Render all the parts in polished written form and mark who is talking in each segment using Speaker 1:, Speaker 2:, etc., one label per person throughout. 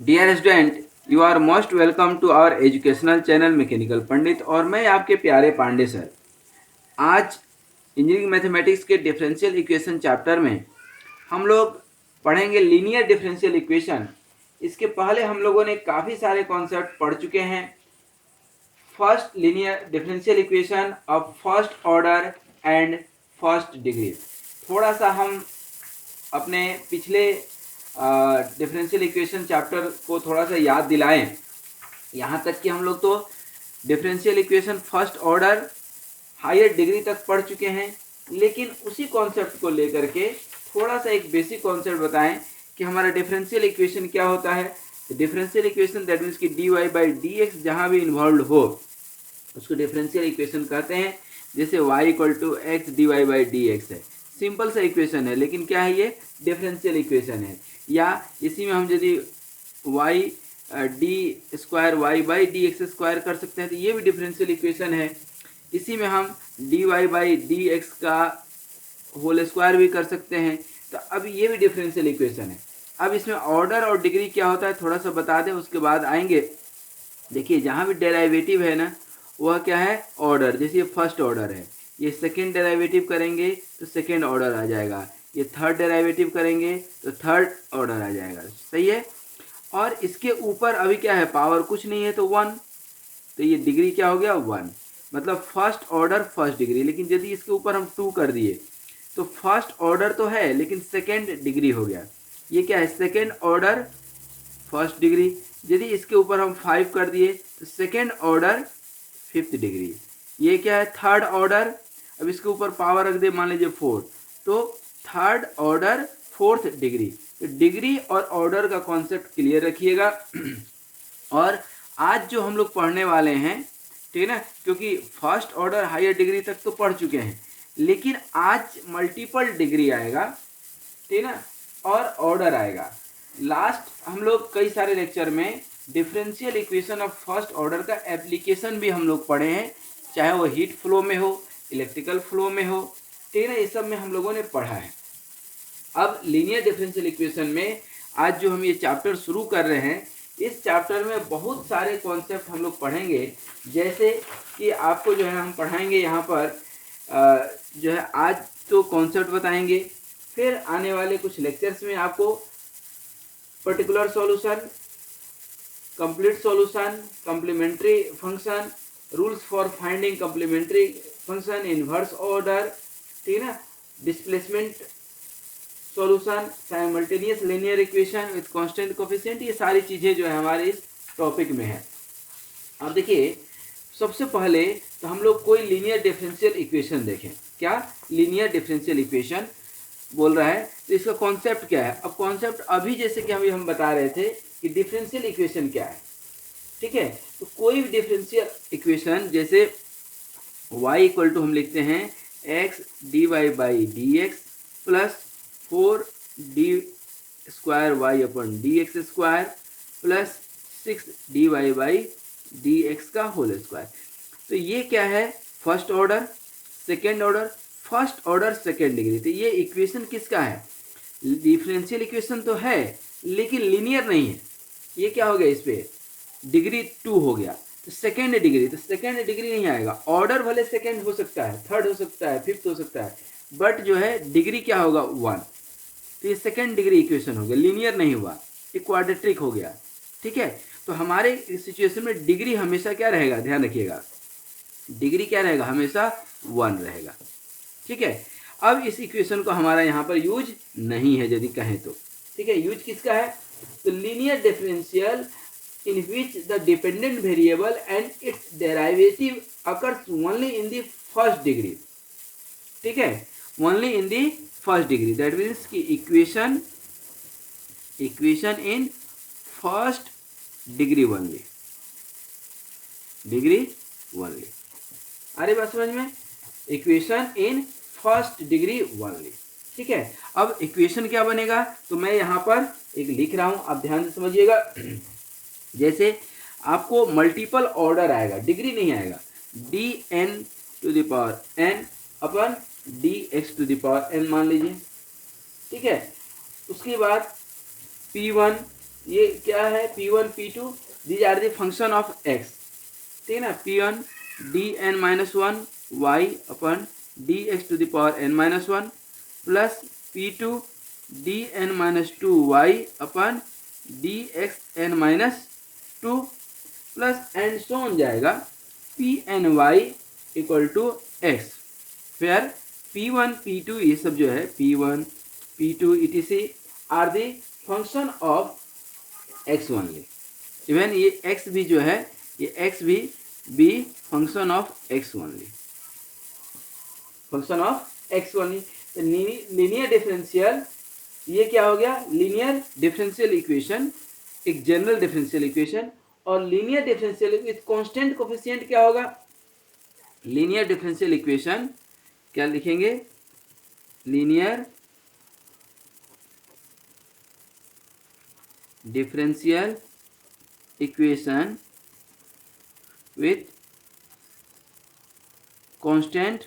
Speaker 1: Dear student, you are most welcome to our educational channel mechanical Pandit. और मैं आपके प्यारे पांडे सर। आज इंजीनियरिंग मैथमेटिक्स के डिफरेंशियल इक्वेशन चैप्टर में हम लोग पढ़ेंगे लीनियर डिफरेंशियल इक्वेशन। इसके पहले हम लोगों ने काफ़ी सारे कॉन्सेप्ट पढ़ चुके हैं। First linear differential equation of first order and first degree. थोड़ा सा हम अपने पिछले डिफरेंशियल इक्वेशन चैप्टर को थोड़ा सा याद दिलाएं। यहाँ तक कि हम लोग तो differential equation first order higher degree तक पढ़ चुके हैं, लेकिन उसी कॉन्सेप्ट को लेकर के थोड़ा सा एक बेसिक कॉन्सेप्ट बताएं कि हमारा डिफरेंशियल इक्वेशन क्या होता है। डिफरेंशियल इक्वेशन दैट मीन्स कि D Y by D X जहाँ भी इन्वॉल्व हो उसको डिफरेंशियल इक्वेशन कहते हैं। जैसे y equal to X D Y by D x है, सिंपल सा इक्वेशन है, लेकिन क्या है, ये डिफरेंशियल इक्वेशन है। या इसी में हम यदि y D square Y by D x square कर सकते हैं तो ये भी डिफरेंशियल इक्वेशन है। इसी में हम D Y by D X का होल स्क्वायर भी कर सकते हैं, तो अब ये भी डिफरेंशियल इक्वेशन है। अब इसमें ऑर्डर और डिग्री क्या होता है थोड़ा सा बता दें, उसके बाद आएंगे। देखिए, जहाँ भी डेरिवेटिव है ना, वह क्या है, ऑर्डर। जैसे ये फर्स्ट ऑर्डर है, ये सेकेंड डेरिवेटिव करेंगे तो सेकेंड ऑर्डर आ जाएगा, ये थर्ड डेरिवेटिव करेंगे तो थर्ड ऑर्डर आ जाएगा। सही है। और इसके ऊपर अभी क्या है, पावर कुछ नहीं है तो वन, तो ये डिग्री क्या हो गया, वन। मतलब फर्स्ट ऑर्डर फर्स्ट डिग्री। लेकिन यदि इसके ऊपर हम टू कर दिए तो फर्स्ट ऑर्डर तो है लेकिन सेकेंड डिग्री हो गया। ये क्या है, सेकेंड ऑर्डर फर्स्ट डिग्री। यदि इसके ऊपर हम 5 कर दिए तो सेकेंड ऑर्डर फिफ्थ डिग्री। ये क्या है, थर्ड ऑर्डर। अब इसके ऊपर पावर रख दे, मान लीजिए 4, तो थर्ड ऑर्डर फोर्थ डिग्री। तो डिग्री और ऑर्डर का कॉन्सेप्ट क्लियर रखिएगा। और आज जो हम लोग पढ़ने वाले हैं, ठीक है ना, क्योंकि फर्स्ट ऑर्डर हायर डिग्री तक तो पढ़ चुके हैं, लेकिन आज मल्टीपल डिग्री आएगा, ठीक है ना, और ऑर्डर आएगा। लास्ट हम लोग कई सारे लेक्चर में differential equation of first order का एप्लीकेशन भी हम लोग पढ़े हैं, चाहे वो हीट फ्लो में हो, इलेक्ट्रिकल फ्लो में हो, ठीक है ना, ये सब में हम लोगों ने पढ़ा है। अब लीनियर डिफरेंशियल इक्वेशन में आज जो हम ये चैप्टर शुरू कर रहे हैं, इस चैप्टर में बहुत सारे कॉन्सेप्ट हम लोग पढ़ेंगे। जैसे कि आपको जो है हम पढ़ाएंगे यहाँ पर जो है आज तो कॉन्सेप्ट बताएंगे, फिर आने वाले कुछ लेक्चर्स में आपको particular solution, complete solution, complementary function, rules for finding complementary function, inverse order, ठीक है ना, displacement solution, simultaneous linear equation with constant coefficient, ये सारी चीज़ें जो है हमारे इस टॉपिक में है। अब देखिए, सबसे पहले तो हम लोग कोई लीनियर डिफरेंशियल इक्वेशन देखें। क्या लीनियर डिफरेंशियल इक्वेशन बोल रहा है, तो इसका कॉन्सेप्ट क्या है। अब कॉन्सेप्ट अभी जैसे कि अभी हम बता रहे थे कि डिफरेंशियल इक्वेशन क्या है, ठीक है। तो कोई भी डिफरेंशियल इक्वेशन, जैसे y इक्वल टू हम लिखते हैं X D Y by D X plus 4 D square Y upon D x square plus 6 D Y by D X का होल स्क्वायर। तो ये क्या है, first order, second order, first order second degree. तो ये इक्वेशन किसका है, differential equation तो है लेकिन लीनियर नहीं है। ये क्या हो गया, इस पर डिग्री 2 हो गया, तो सेकेंड डिग्री, तो सेकेंड डिग्री नहीं आएगा। ऑर्डर भले सेकेंड हो सकता है, थर्ड हो सकता है, फिफ्थ हो सकता है, बट जो है डिग्री क्या होगा, 1। तो ये सेकेंड डिग्री इक्वेशन हो गया, लीनियर नहीं हुआ, ये क्वाड्रेटिक हो गया, ठीक है। तो हमारे सिचुएशन में डिग्री हमेशा क्या रहेगा, ध्यान रखिएगा, डिग्री क्या रहेगा, हमेशा 1 रहेगा, ठीक है। अब इस इक्वेशन को हमारा यहाँ पर यूज नहीं है यदि कहें तो, ठीक है। यूज किसका है, तो linear differential in which the dependent variable and its derivative occurs only in the first degree, ठीक है, only in the first degree। that means कि equation in first degree only, degree only। अरे बात समझ में, equation in first degree only, ठीक है। अब इक्वेशन क्या बनेगा, तो मैं यहाँ पर एक लिख रहा हूँ, आप ध्यान से समझिएगा। जैसे आपको मल्टीपल ऑर्डर आएगा, डिग्री नहीं आएगा, D N to the power N upon D x to the power N मान लीजिए, ठीक है। उसके बाद P1 ये क्या है, P1 P2 these are the function of x, ठीक है ना। P1 dn-1 y upon dx to the power n-1 plus P2 dn-2 y upon dx n-2 plus and so on जाएगा Pny इक्वल टू x, फिर P1 P2 ये सब जो है P1 P2 etc are the function of x only. Even ये x भी जो है, ये x भी function of x only, function of x only. Linear differential, ये क्या हो गया, लीनियर डिफरेंशियल इक्वेशन, एक जनरल डिफरेंशियल इक्वेशन। और linear differential with constant coefficient क्या होगा, लीनियर डिफरेंशियल इक्वेशन क्या लिखेंगे, linear differential equation with constant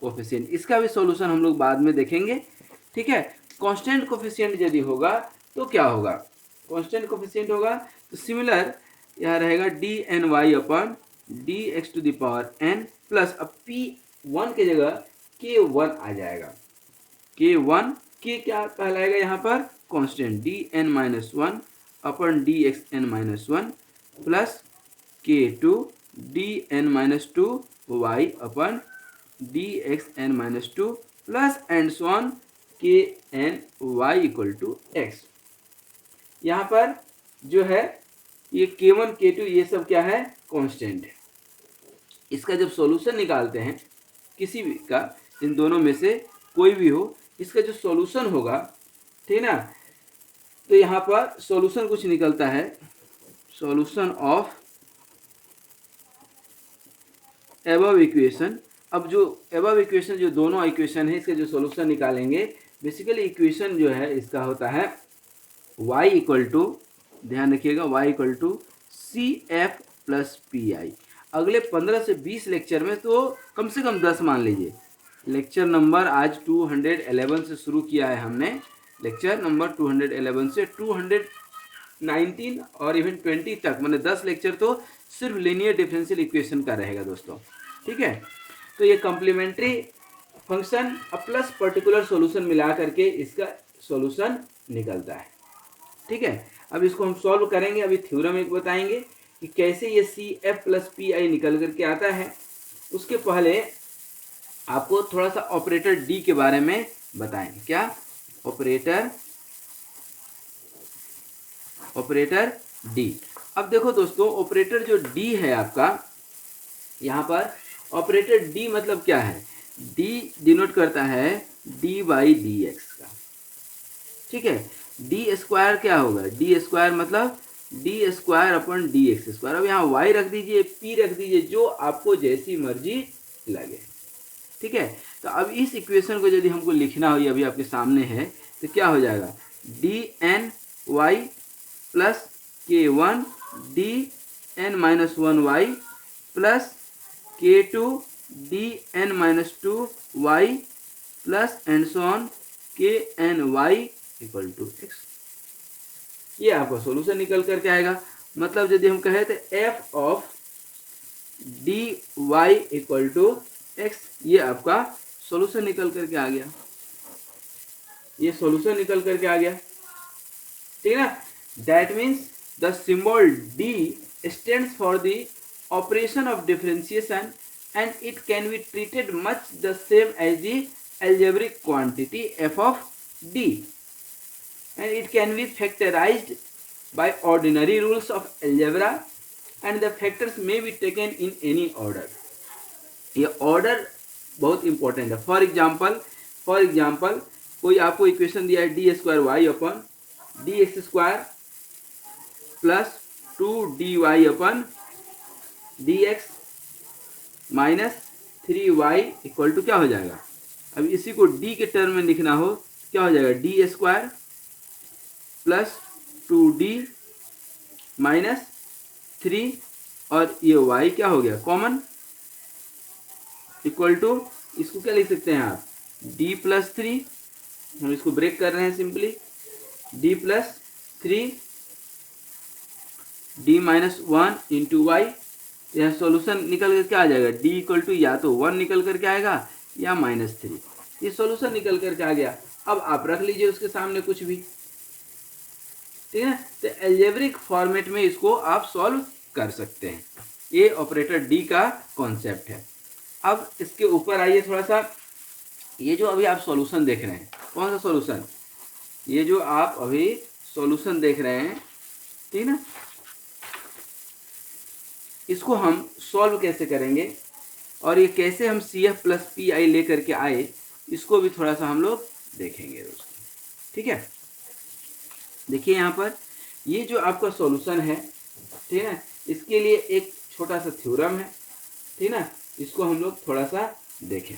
Speaker 1: coefficient. इसका भी सॉल्यूशन हम लोग बाद में देखेंगे, ठीक है। कांस्टेंट कोफिशिएंट यदि होगा तो क्या होगा, कांस्टेंट कोफिशिएंट होगा तो सिमिलर यहाँ रहेगा dny upon dx to the power n plus अब P1 की जगह K1 आ जाएगा। K1 के क्या कहलाएगा यहाँ पर, constant dn-1 upon dxn-1 plus K2 dn-2 y upon dxn-2 plus and so on kny equal to x। यहाँ पर जो है ये K1 K2 ये सब क्या है, कांस्टेंट है। इसका जब सॉल्यूशन निकालते हैं किसी भी का, इन दोनों में से कोई भी हो, इसका जो सॉल्यूशन होगा, ठीक ना, तो यहाँ पर सॉल्यूशन कुछ निकलता है, सॉल्यूशन ऑफ एबव इक्वेशन। अब जो एबव इक्वेशन, जो दोनों इक्वेशन है, इसके जो सॉल्यूशन निकालेंगे, बेसिकली इक्वेशन जो है इसका होता है y इक्वल टू, ध्यान रखिएगा, y equal to CF plus PI। अगले 15 से 20 लेक्चर में तो कम से कम 10 मान लीजिए, लेक्चर नंबर आज 211 से शुरू किया है हमने, लेक्चर नंबर 211 से 219 और इवन 20 तक, मैंने 10 लेक्चर तो सिर्फ लीनियर डिफरेंशियल इक्वेशन का रहेगा दोस्तों, ठीक है। तो ये complementary function plus particular solution मिला करके इसका सॉल्यूशन निकलता है, ठीक है। अब इसको हम सॉल्व करेंगे, अभी थ्योरम एक बताएंगे कि कैसे ये CF प्लस PI निकल करके आता है। उसके पहले आपको थोड़ा सा ऑपरेटर D के बारे में बताएंगे। क्या ऑपरेटर D। अब देखो दोस्तों, ऑपरेटर जो D है आपका, यहाँ पर ऑपरेटर D मतलब क्या है, D डिनोट करता है dy dx का, ठीक है। डी स्क्वायर क्या होगा, डी स्क्वायर मतलब D square upon dx square. अब यहाँ y रख दीजिए, p रख दीजिए, जो आपको जैसी मर्जी लगे, ठीक है। तो अब इस इक्वेशन को यदि हमको लिखना हो, ये अभी आपके सामने है, तो क्या हो जाएगा, dny plus k1 dn-1y plus k2 dn-2y plus and so on kny equal to x। ये आपका सॉल्यूशन निकल करके आएगा। मतलब यदि हम कहें तो f of dy equal to x, ये आपका सॉल्यूशन निकल करके आ गया, ये सॉल्यूशन निकल करके आ गया, ठीक है ना। That means the symbol d stands for the operation of differentiation and it can be treated much the same as the algebraic quantity f of d and it can be factorized by ordinary rules of algebra and the factors may be taken in any order। ये order बहुत important है। For example कोई आपको equation दिया है d square Y upon D x square plus 2dy upon D x minus 3y equal to क्या हो जाएगा। अब इसी को d के टर्म में लिखना हो, क्या हो जाएगा, D square plus 2d minus 3 और ये y क्या हो गया कॉमन, इक्वल टू, इसको क्या लिख सकते हैं आप, d प्लस 3, हम इसको ब्रेक कर रहे हैं simply, d plus 3 d minus one into y, यह सॉल्यूशन निकल कर क्या आ जाएगा, डी इक्वल टू या तो वन निकल करके आएगा या -3। ये सॉल्यूशन निकल करके आ गया। अब आप रख लीजिए उसके सामने कुछ भी, ठीक है। तो एल्जेब्रिक फॉर्मेट में इसको आप सॉल्व कर सकते हैं। ये ऑपरेटर डी का कॉन्सेप्ट है। अब इसके ऊपर आइए थोड़ा सा, ये जो अभी आप सॉल्यूशन देख रहे हैं, कौन सा सॉल्यूशन, ये जो आप अभी सॉल्यूशन देख रहे हैं, ठीक ना, इसको हम सॉल्व कैसे करेंगे और ये कैसे हम CF प्लस PI लेकर के आए, इसको भी थोड़ा सा हम लोग देखेंगे दोस्तों, ठीक है। देखिए यहाँ पर ये जो आपका सॉल्यूशन है, ठीक है, इसके लिए एक छोटा सा थ्योरम है, ठीक ना, इसको हम लोग थोड़ा सा देखें।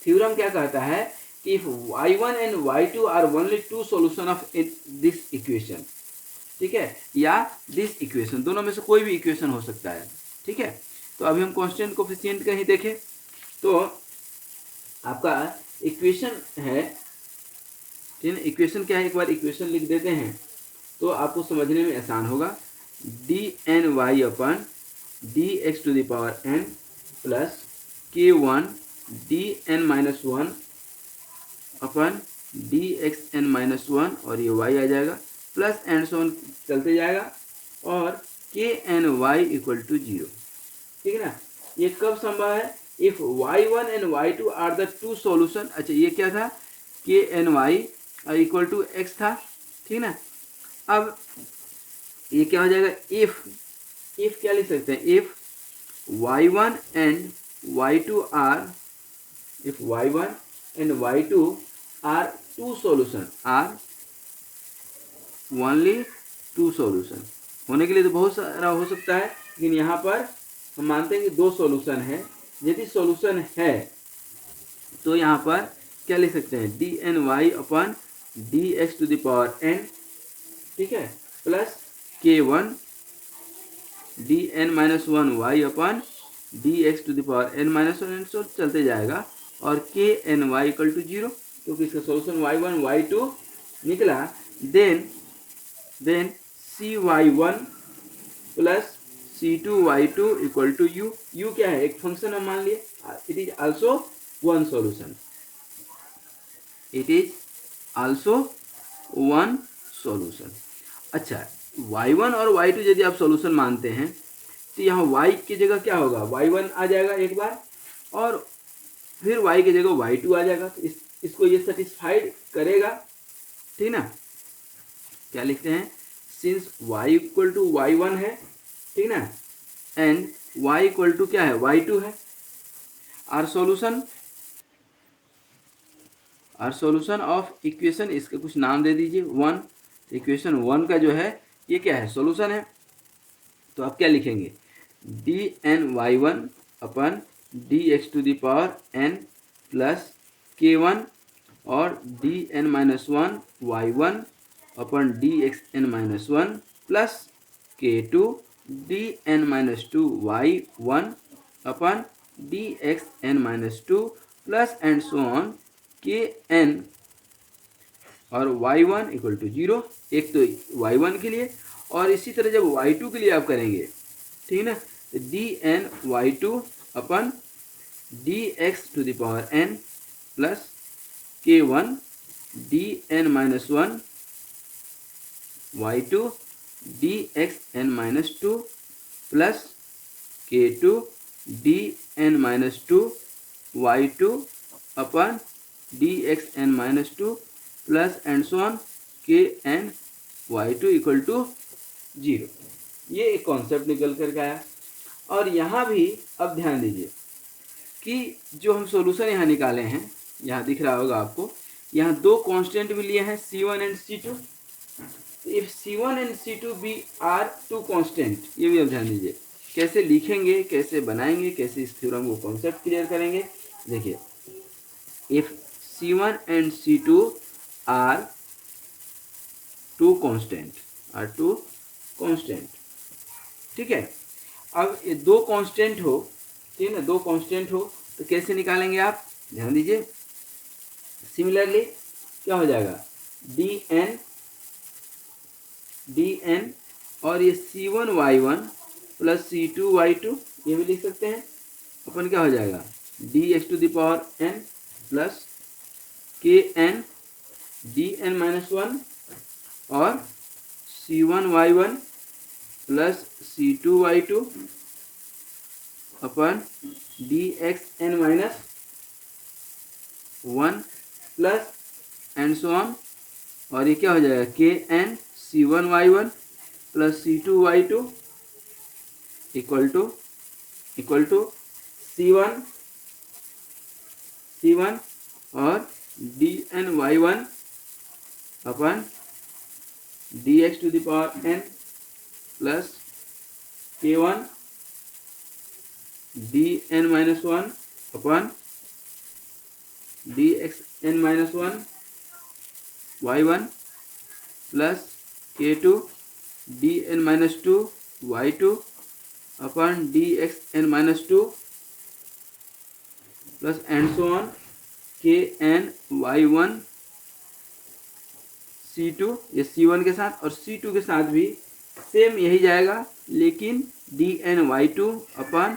Speaker 1: थ्योरम क्या कहता है कि if y1 and y2 are only two solution of this equation, ठीक है, या दिस इक्वेशन, दोनों में से कोई भी इक्वेशन हो सकता है, ठीक है। तो अभी हम कांस्टेंट कोफिशिएंट कहीं देखें तो आपका इक्वेशन है, ठीक है, इक्वेशन क्या है, एक बार इक्वेशन लिख देते हैं तो आपको समझने में आसान होगा। D n y upon D x to the power n plus k one d n minus one upon D x n minus one, और ये y आ जाएगा, प्लस एंड सो ऑन चलते जाएगा, और के एन वाई इक्वल टू 0, ठीक है ना। ये कब संभव है, if y1 and y2 are the two solution. अच्छा ये क्या था, k n y equal to x था, ठीक ना। अब ये क्या हो जाएगा, इफ क्या लिख सकते हैं, if y1 and y2 are, if y1 and y2 are two solution, are only two solution, होने के लिए तो बहुत सारा हो सकता है, लेकिन यहाँ पर हम मानते हैं कि दो सॉल्यूशन है। यदि सॉल्यूशन है तो यहाँ पर क्या लिख सकते हैं, d n y upon D x to the power n, ठीक है, plus k one d n minus one y upon D x to the power n minus one, and so चलते जाएगा, और के एन वाई इक्वल टू 0, क्योंकि इसका solution y1 y2 निकला। Then cy1 plus c2y2 equal to u क्या है, एक फंक्शन हम मान लिए, it is also one solution, it is also one solution. अच्छा y1 और y2 यदि आप सॉल्यूशन मानते हैं तो यहाँ y की जगह क्या होगा, y1 आ जाएगा एक बार, और फिर y की जगह y2 आ जाएगा, तो इसको ये सेटिस्फाइड करेगा, ठीक ना। क्या लिखते हैं, since y equal to y1 है, ठीक ना, एंड y इक्वल टू क्या है, y2 है, आर सॉल्यूशन ऑफ इक्वेशन, इसका कुछ नाम दे दीजिए, वन, इक्वेशन वन का जो है ये क्या है, सॉल्यूशन है। तो आप क्या लिखेंगे, d n y one upon D x to the power n plus k one, और d n minus one y one upon D x n minus one, plus k two d n minus two y one upon D x n minus two, plus and so on k n और y1 equal to 0, एक तो y1 के लिए, और इसी तरह जब y2 के लिए आप करेंगे, ठीक है ना, तो d n y two upon D x to the power n plus k one d n minus one y two d x n minus two, plus k two d n minus two y two upon D x n minus two, plus and so on k n y two equal to 0। ये एक concept निकल करके आया। और यहाँ भी अब ध्यान दीजिए कि जो हम सॉल्यूशन यहाँ निकाले हैं, यहाँ दिख रहा होगा आपको, यहाँ दो कांस्टेंट भी लिए हैं C1 and C2। If C1 and C2 be are two constant, ये भी अब ध्यान दीजिए, कैसे लिखेंगे, कैसे बनाएंगे, कैसे इस थ्योरम को कॉन्सेप्ट क्लियर करेंगे। देखिए, if C1 and C2 are two constant, ठीक है। अब ये दो कांस्टेंट हो, ठीक है ना, दो कांस्टेंट हो तो कैसे निकालेंगे आप, ध्यान दीजिए। सिमिलरली क्या हो जाएगा, डी एन डी एन, और ये C1y1 प्लस C2y2 ये भी लिख सकते हैं। अपन क्या हो जाएगा dx⁴n प्लस kn dn-1 और C1y1 plus C2y2 upon dxn-1 plus and so on, और ये क्या हो जाएगा kn C1y1 plus C2y2 equal to C1 और dny1 upon dx⁴n plus k1 dn-1 upon dxn-1 y1 plus k2 dn-2 y2 upon dxn-2 plus and so on kn y1 C2, ये C1 के साथ और C2 के साथ भी same यही जाएगा, लेकिन dny2 अपन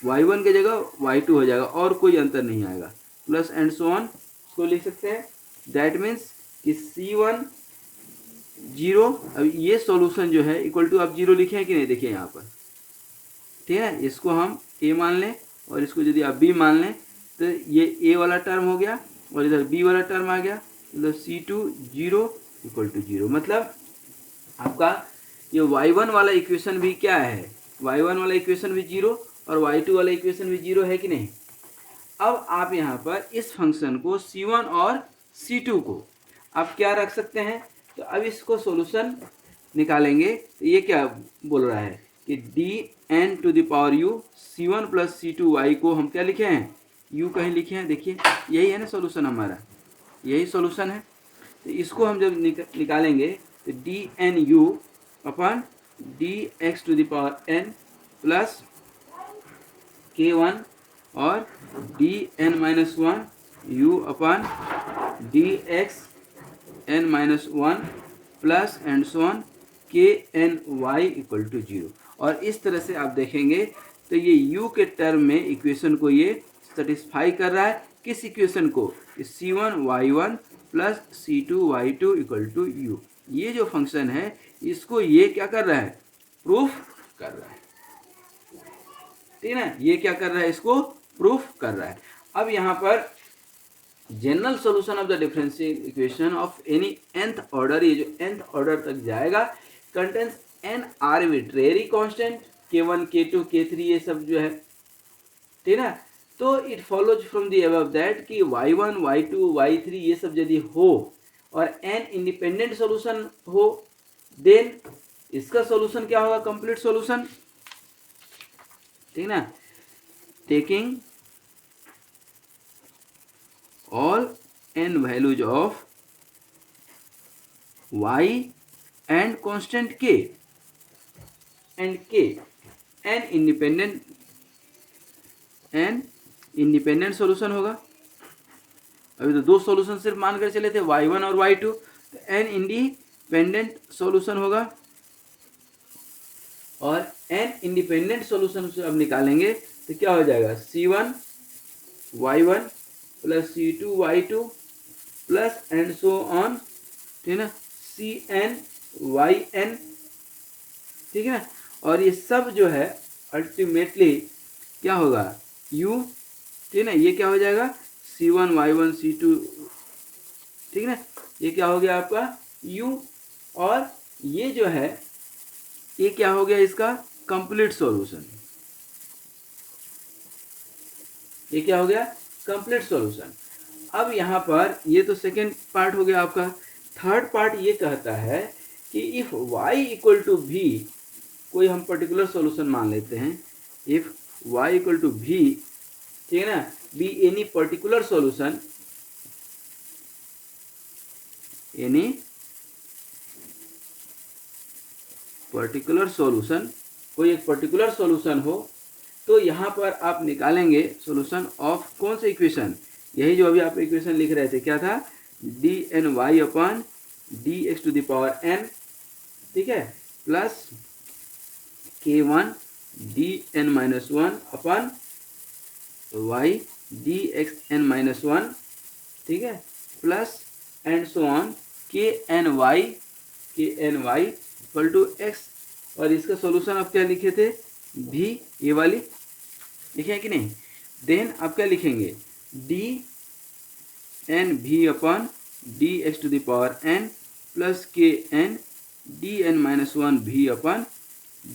Speaker 1: y1 के जगह y2 हो जाएगा और कोई अंतर नहीं आएगा, प्लस एंड सो ऑन। इसको लिख सकते हैं दैट मीन्स कि C1 0, अब ये सॉल्यूशन जो है इक्वल टू आप 0 लिखे हैं कि नहीं, देखिए यहाँ पर, ठीक है। इसको हम a मान लें और इसको यदि आप b मान लें तो ये a वाला टर्म हो गया और इधर b वाला टर्म आ गया, मतलब C2 0 इक्वल टू 0। मतलब आपका ये y1 वाला इक्वेशन भी क्या है, y1 वाला इक्वेशन भी 0 और y2 वाला इक्वेशन भी 0 है कि नहीं। अब आप यहाँ पर इस फंक्शन को C1 और C2 को आप क्या रख सकते हैं, तो अब इसको सॉल्यूशन निकालेंगे तो ये क्या बोल रहा है कि dn⁻u C1 प्लस C2y को हम क्या लिखे हैं, u कहीं लिखे हैं, देखिए यही है ना सॉल्यूशन हमारा, यही सॉल्यूशन है। तो इसको हम जब निकालेंगे तो dnu अपन dx⁴n प्लस k1 और dn-1 u upon dxn-1 plus and so on kny equal to 0। और इस तरह से आप देखेंगे तो ये u के टर्म में इक्वेशन को ये सेटिस्फाई कर रहा है, किस इक्वेशन को, C1y1 plus C2y2 equal to u। ये जो फंक्शन है इसको ये क्या कर रहा है, प्रूफ कर रहा है, ठीक है ना, ये क्या कर रहा है, इसको प्रूफ कर रहा है। अब यहाँ पर general solution of the differential equation of any nth order, ये जो nth ऑर्डर तक जाएगा, contains n arbitrary constant k1 k2 k3 ये सब जो है, ठीक है। तो it follows from the above that कि y1 y2 y3 ये सब यदि हो और n इंडिपेंडेंट सॉल्यूशन हो, देन इसका सॉल्यूशन क्या होगा, कंप्लीट सॉल्यूशन, ठीक ना, taking all n values of y and constant k and k, n independent solution होगा। अभी तो दो सॉल्यूशन सिर्फ मानकर चले थे y1 और y2, तो n इंडिपेंडेंट सॉल्यूशन होगा और n इंडिपेंडेंट सॉल्यूशन से अब निकालेंगे तो क्या हो जाएगा, C1y1 plus C2y2 plus and so on, ठीक है ना, CnYn, ठीक है ना। और ये सब जो है अल्टीमेटली क्या होगा, u, ठीक है ना, ये क्या हो जाएगा C1y1 C2, ठीक है ना, ये क्या हो गया आपका u, और ये जो है ये क्या हो गया इसका कंप्लीट सॉल्यूशन, ये क्या हो गया कंप्लीट सॉल्यूशन। अब यहाँ पर ये तो सेकेंड पार्ट हो गया आपका। थर्ड पार्ट ये कहता है कि if y equal to v, कोई हम पर्टिकुलर सॉल्यूशन मान लेते हैं, if y equal to v, ठीक है ना, be any particular solution, any particular solution, कोई एक पर्टिकुलर सॉल्यूशन हो, तो यहाँ पर आप निकालेंगे सॉल्यूशन ऑफ कौन सा इक्वेशन, यही जो अभी आप इक्वेशन लिख रहे थे, क्या था, dny अपन dx⁴n ठीक है, प्लस k1 dn-1 अपन y dxn-1, ठीक है, plus and so on kny equal to x। और इसका सॉल्यूशन आप क्या लिखे थे, भी, ये वाली लिखे हैं कि नहीं। देन आप क्या लिखेंगे, डी एन भी upon D x to the power n plus k n d n minus one भी upon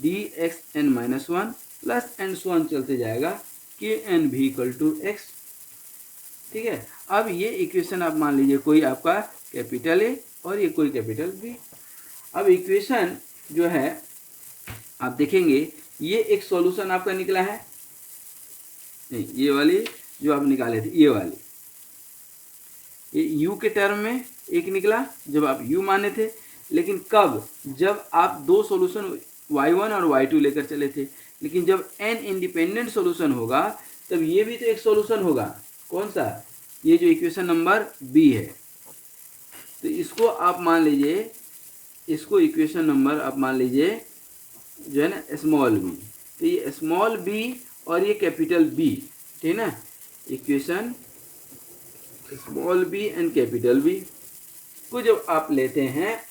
Speaker 1: D x n minus one plus n so on चलते जाएगा के एन भी इक्वल टू एक्स। ठीक है, अब ये इक्वेशन आप मान लीजिए कोई आपका कैपिटल ए और ये कोई कैपिटल बी। अब इक्वेशन जो है आप देखेंगे, ये एक सॉल्यूशन आपका निकला है, नहीं ये वाली जो आप निकाले थे ये वाली, ये u के टर्म में एक निकला जब आप u माने थे। लेकिन कब, जब आप दो सॉल्यूशन y1 और y2 लेकर चले थे। लेकिन जब n इंडिपेंडेंट सॉल्यूशन होगा तब ये भी तो एक सॉल्यूशन होगा। कौन सा, ये जो इक्वेशन नंबर b है। तो इसको आप मान लीजिए, इसको इक्वेशन नंबर आप मान लीजिए जो है ना स्मॉल b। तो ये स्मॉल b और ये कैपिटल B, ठीक है ना, equation small b and capital B को जब आप लेते हैं,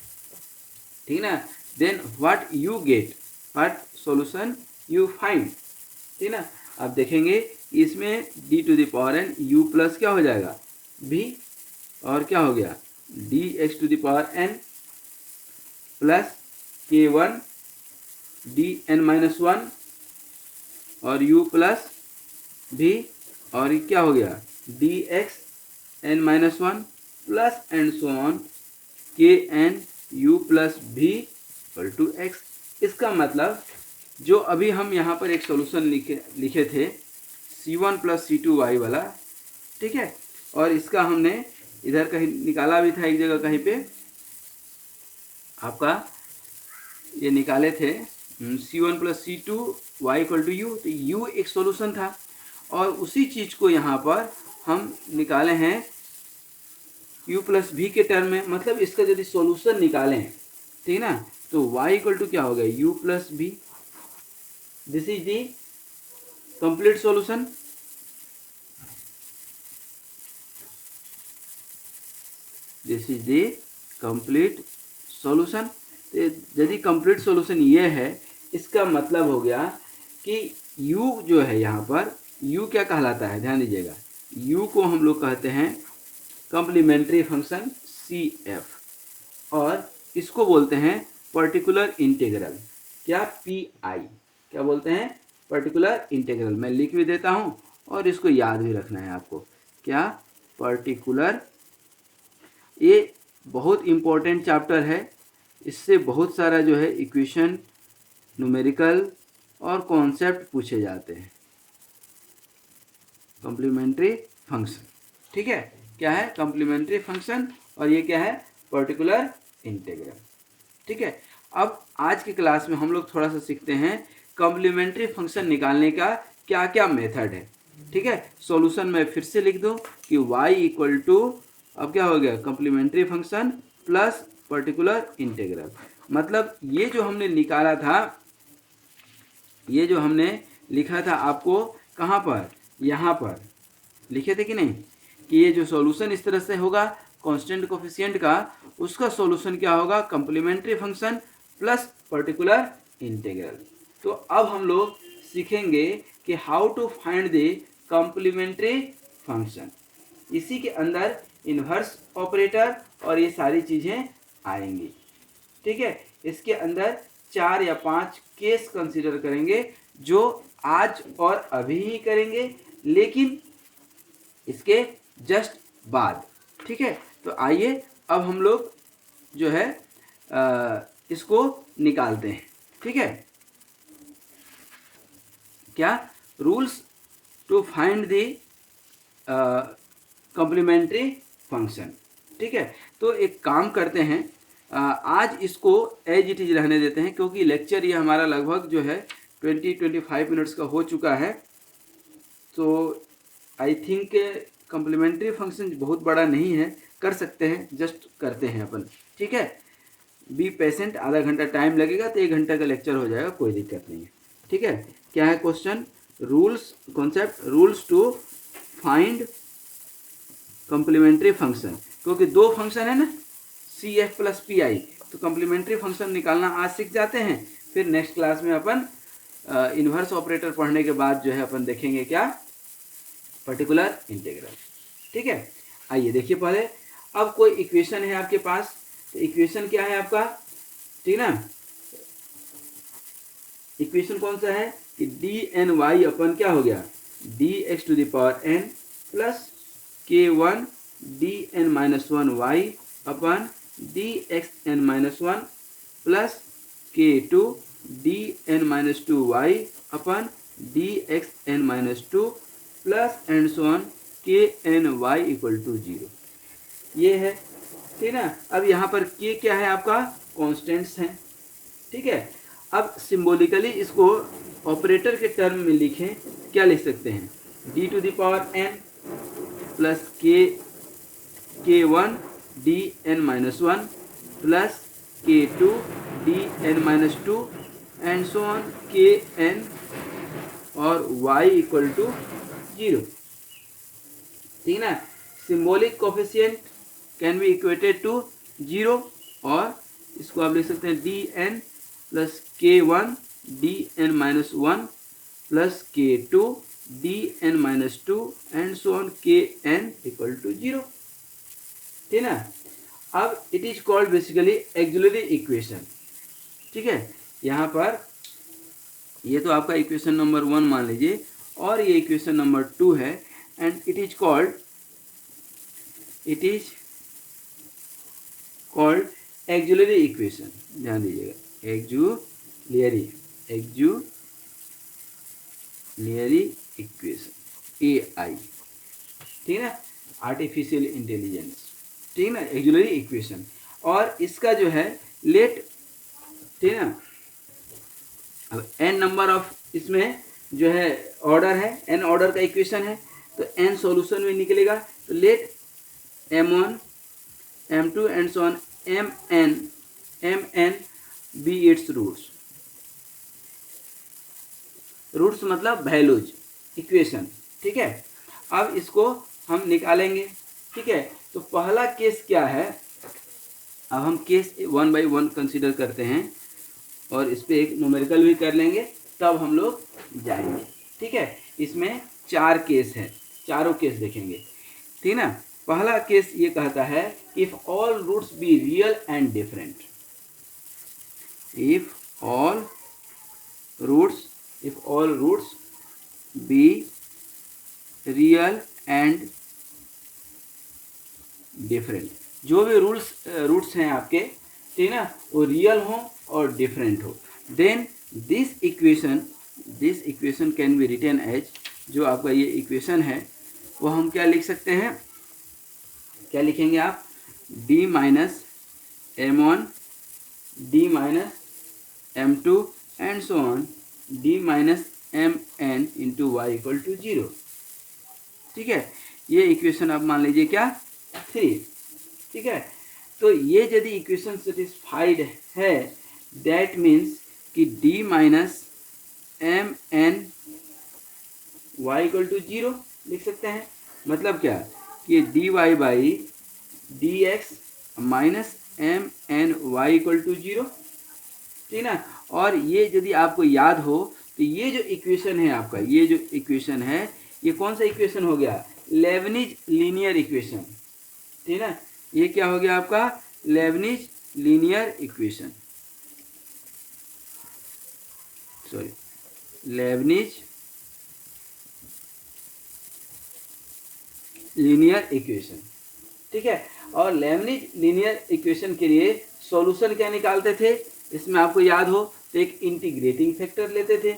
Speaker 1: ठीक ना, then what you get, what solution you find, ठीक ना। आप देखेंगे इसमें d to the power n u plus क्या हो जाएगा b, और क्या हो गया dx to the power n plus k1 dn-1 और u प्लस भी, और क्या हो गया dx(n-1) plus and so on kn u plus भी इक्वल टू x। इसका मतलब जो अभी हम यहाँ पर एक सॉल्यूशन लिखे थे c1 प्लस c2y वाला, ठीक है, और इसका हमने इधर कहीं निकाला भी था, एक जगह कहीं पे आपका ये निकाले थे c1 plus c2 y equal to u। तो u एक सॉल्यूशन था और उसी चीज़ को यहाँ पर हम निकाले हैं u प्लस भी के टर्म में। मतलब इसका यदि सॉल्यूशन निकालें, ठीक ना, तो y इक्वल टू क्या हो गया u प्लस भी। This is the complete solution. This is the complete solution. यदि कंप्लीट सॉल्यूशन ये है, इसका मतलब हो गया कि u जो है यहाँ पर, u क्या कहलाता है, ध्यान दीजिएगा, u को हम लोग कहते हैं कॉम्प्लीमेंट्री फंक्शन CF, और इसको बोलते हैं पर्टिकुलर इंटीग्रल, क्या PI, क्या बोलते हैं पर्टिकुलर इंटीग्रल। मैं लिख भी देता हूँ और इसको याद भी रखना है आपको, क्या पर्टिकुलर। ये बहुत इम्पोर्टेंट चैप्टर है, इससे बहुत सारा जो है इक्वेशन, न्यूमेरिकल और कॉन्सेप्ट पूछे जाते हैं। कॉम्प्लीमेंट्री फंक्शन, ठीक है, क्या है कॉम्प्लीमेंट्री फंक्शन, और ये क्या है पर्टिकुलर इंटीग्रल, ठीक है। अब आज की क्लास में हम लोग थोड़ा सा सीखते हैं कॉम्प्लीमेंट्री फंक्शन निकालने का क्या क्या मेथड है, ठीक है। सॉल्यूशन में फिर से लिख दूं कि y इक्वल टू, अब क्या हो गया complementary function plus particular integral. मतलब ये जो हमने निकाला था, ये जो हमने लिखा था आपको कहाँ पर, यहाँ पर लिखे थे कि नहीं, कि ये जो सॉल्यूशन इस तरह से होगा कांस्टेंट कोफिशिएंट का, उसका सॉल्यूशन क्या होगा complementary function plus particular integral. तो अब हम लोग सीखेंगे कि how to find the complementary function. इसी के अंदर इन्वर्स ऑपरेटर और ये सारी चीज़ें आएंगी, ठीक है। इसके अंदर 4 या 5 केस कंसीडर करेंगे जो आज और अभी ही करेंगे, लेकिन इसके जस्ट बाद, ठीक है। तो आइए अब हम लोग जो है इसको निकालते हैं, ठीक है। क्या rules to find the complementary function, ठीक है। तो एक काम करते हैं, आज इसको एज इट इज रहने देते हैं, क्योंकि लेक्चर ये हमारा लगभग जो है 20-25 मिनट्स का हो चुका है। तो आई थिंक कॉम्प्लीमेंट्री फंक्शन बहुत बड़ा नहीं है, कर सकते हैं, जस्ट करते हैं अपन, ठीक है। बी पेशेंट, आधा घंटा टाइम लगेगा तो 1 घंटा का लेक्चर हो जाएगा, कोई दिक्कत नहीं है। ठीक है, क्या है question? Rules, concept, rules to find complementary function, क्योंकि दो फंक्शन है ना C F plus P I, तो कॉम्प्लीमेंट्री फंक्शन निकालना आज सीख जाते हैं, फिर नेक्स्ट क्लास में अपन इन्वर्स ऑपरेटर पढ़ने के बाद जो है अपन देखेंगे क्या, पर्टिकुलर इंटीग्रल। ठीक है, आइए देखिए पहले, अब कोई इक्वेशन है आपके पास, तो इक्वेशन क्या है आपका, ठीक ना, इक्वेशन कौन सा है कि डी एन वाई अपन क्या हो गया, d x to the power n plus k one d n minus one y upon D x n minus one plus k two d n minus two y upon D x n minus two plus and so on k n y equal to 0, ये है। ठीक ना, अब यहाँ पर के क्या है आपका, कॉन्स्टेंट्स हैं। ठीक है, अब सिंबॉलिकली इसको ऑपरेटर के टर्म में लिखें, क्या लिख सकते हैं, d to the power n plus k one d n minus one plus k two d n minus two and so on k n और y इक्वल टू 0। ठीक ना, symbolic coefficient can be equated to 0, और इसको आप लिख सकते हैं d n plus k one d n minus one plus k two d n minus two and so on k n equal to 0। ठीक ना, अब it is called basically auxiliary equation. ठीक है, यहाँ पर ये तो आपका इक्वेशन नंबर 1 मान लीजिए, और ये इक्वेशन नंबर 2 है, and it is called auxiliary equation. ध्यान दीजिएगा, ऑक्सिलरी इक्वेशन AI। ठीक है ना, आर्टिफिशियल इंटेलिजेंस। ठीक है ना, ऑक्सिलरी इक्वेशन, और इसका जो है लेट, ठीक है ना, अब n नंबर ऑफ इसमें जो है ऑर्डर है, n ऑर्डर का इक्वेशन है, तो n सॉल्यूशन में निकलेगा, तो let m1 m2 and so on mn be its roots. Roots मतलब वैल्यूज, इक्वेशन। ठीक है, अब इसको हम निकालेंगे। ठीक है, तो पहला केस क्या है, अब हम केस 1 बाई 1 कंसिडर करते हैं, और इस पर एक न्यूमेरिकल भी कर लेंगे, तब हम लोग जाएंगे। ठीक है, इसमें 4 केस है, चारों केस देखेंगे। ठीक ना, पहला केस ये कहता है, if all roots be real and different, if all roots be real and different, जो भी रूट्स हैं आपके, ठीक ना, वो रियल हो और डिफरेंट हो, then this equation can be written as, जो आपका ये इक्वेशन है वो हम क्या लिख सकते हैं, क्या लिखेंगे आप, d minus m1 d minus m2 and so on d minus mn into y equal to 0। ठीक है, ये इक्वेशन आप मान लीजिए क्या, 3। ठीक है, तो ये यदि इक्वेशन सेटिस्फाइड है, दैट मीन्स कि d minus mn y equal to 0 लिख सकते हैं। मतलब क्या कि dy by dx minus mny equal to 0। ठीक ना, और ये यदि आपको याद हो तो ये जो इक्वेशन है आपका, ये जो इक्वेशन है, ये कौन सा इक्वेशन हो गया, लेबनिज लीनियर इक्वेशन। ठीक ना, ये क्या हो गया आपका, Lebanese linear equation, sorry Lebanese linear equation. ठीक है, और लेबनिज लीनियर इक्वेशन के लिए सॉल्यूशन क्या निकालते थे, इसमें आपको याद हो तो एक इंटीग्रेटिंग फैक्टर लेते थे।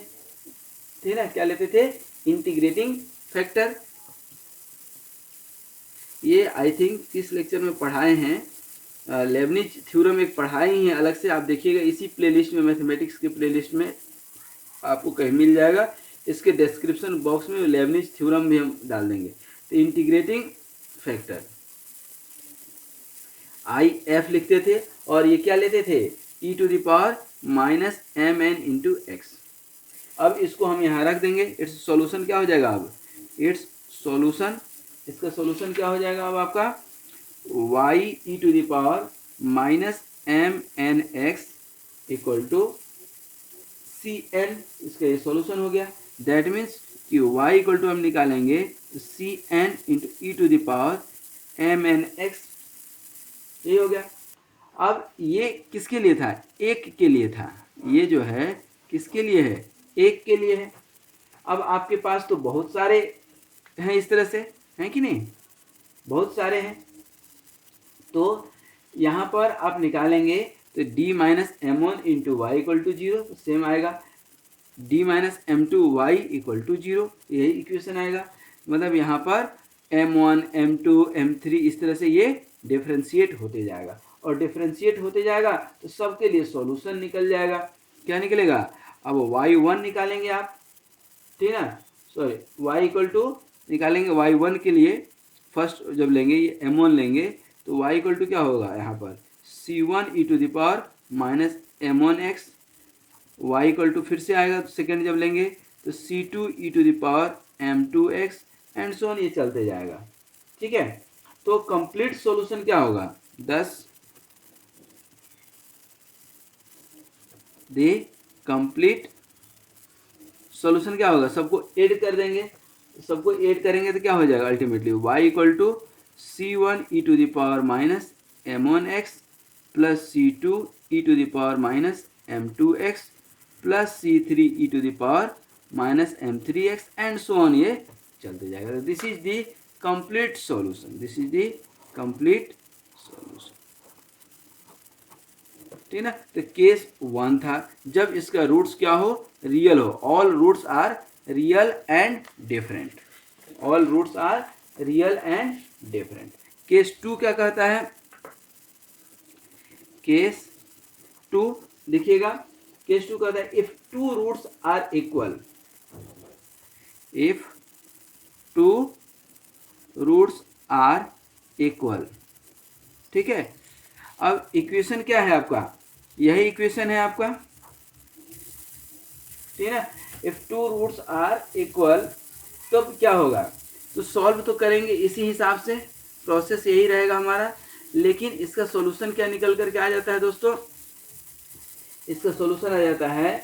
Speaker 1: ठीक है, क्या लेते थे, इंटीग्रेटिंग फैक्टर। ये आई थिंक किस लेक्चर में पढ़ाए हैं, लेबनिज थ्योरम एक पढ़ाए ही हैं अलग से, आप देखिएगा इसी प्लेलिस्ट में, मैथमेटिक्स के प्लेलिस्ट में आपको कहीं मिल जाएगा, इसके डिस्क्रिप्शन बॉक्स में लेबनिज थ्योरम भी हम डाल देंगे। तो इंटीग्रेटिंग फैक्टर, आई एफ लिखते थे और ये क्या लेते थे, e to the power minus m n into x. अब इसको हम यहाँ रख देंगे, इट्स सॉल्यूशन क्या हो जाएगा, अब इट्स सॉल्यूशन, इसका सॉल्यूशन क्या हो जाएगा अब आपका, y e to the power minus m n x equal to c n, इसका ये सॉल्यूशन हो गया। दैट मीन्स कि y इक्वल टू हम निकालेंगे c n into e to the power m n x, ये हो गया। अब ये किसके लिए था, एक के लिए था, ये जो है किसके लिए है, एक के लिए है। अब आपके पास तो बहुत सारे हैं इस तरह से, हैं कि नहीं, बहुत सारे हैं, तो यहाँ पर आप निकालेंगे तो d minus m one into y equal to zero, same आएगा d minus m two y equal to zero, यही इक्वेशन आएगा। मतलब यहाँ पर m1 m2 m3 इस तरह से ये डिफ्रेंशिएट होते जाएगा, और डिफ्रेंशिएट होते जाएगा तो सबके लिए सॉल्यूशन निकल जाएगा। क्या निकलेगा, अब y1 निकालेंगे आप, ठीक है ना, सॉरी y इक्वल टू निकालेंगे y1 के लिए, फर्स्ट जब लेंगे ये m1 लेंगे तो y इक्वल टू क्या होगा यहाँ पर c1 e to the power minus m1 x, y equal to फिर से आएगा सेकेंड जब लेंगे तो c2 e to the power m2 x and so on, ये चलते जाएगा। ठीक है, तो कंप्लीट सॉल्यूशन क्या होगा 10, द कंप्लीट सॉल्यूशन क्या होगा, सबको ऐड कर देंगे, सबको ऐड करेंगे तो क्या हो जाएगा ultimately y equal to c1 e to the power minus m1 x plus c2 e to the power minus m2 x plus c3 e to the power minus m3 x and so on, ये चलते जाएगा। This is the complete solution, this is the complete solution, ठीक है ना। तो case 1 था जब इसका रूट्स क्या हो, रियल हो, all roots are real and different, all roots are real and different. Case 2 क्या कहता है, केस 2 देखिएगा, केस 2 कहता है if two roots are equal, if two roots are equal, ठीक है। अब इक्वेशन क्या है आपका, यही इक्वेशन है आपका, ठीक है ना। If two roots are equal तो क्या होगा, तो सॉल्व तो करेंगे इसी हिसाब से, प्रोसेस यही रहेगा हमारा, लेकिन इसका सॉल्यूशन क्या निकल कर के आ जाता है दोस्तों, इसका सॉल्यूशन आ जाता है,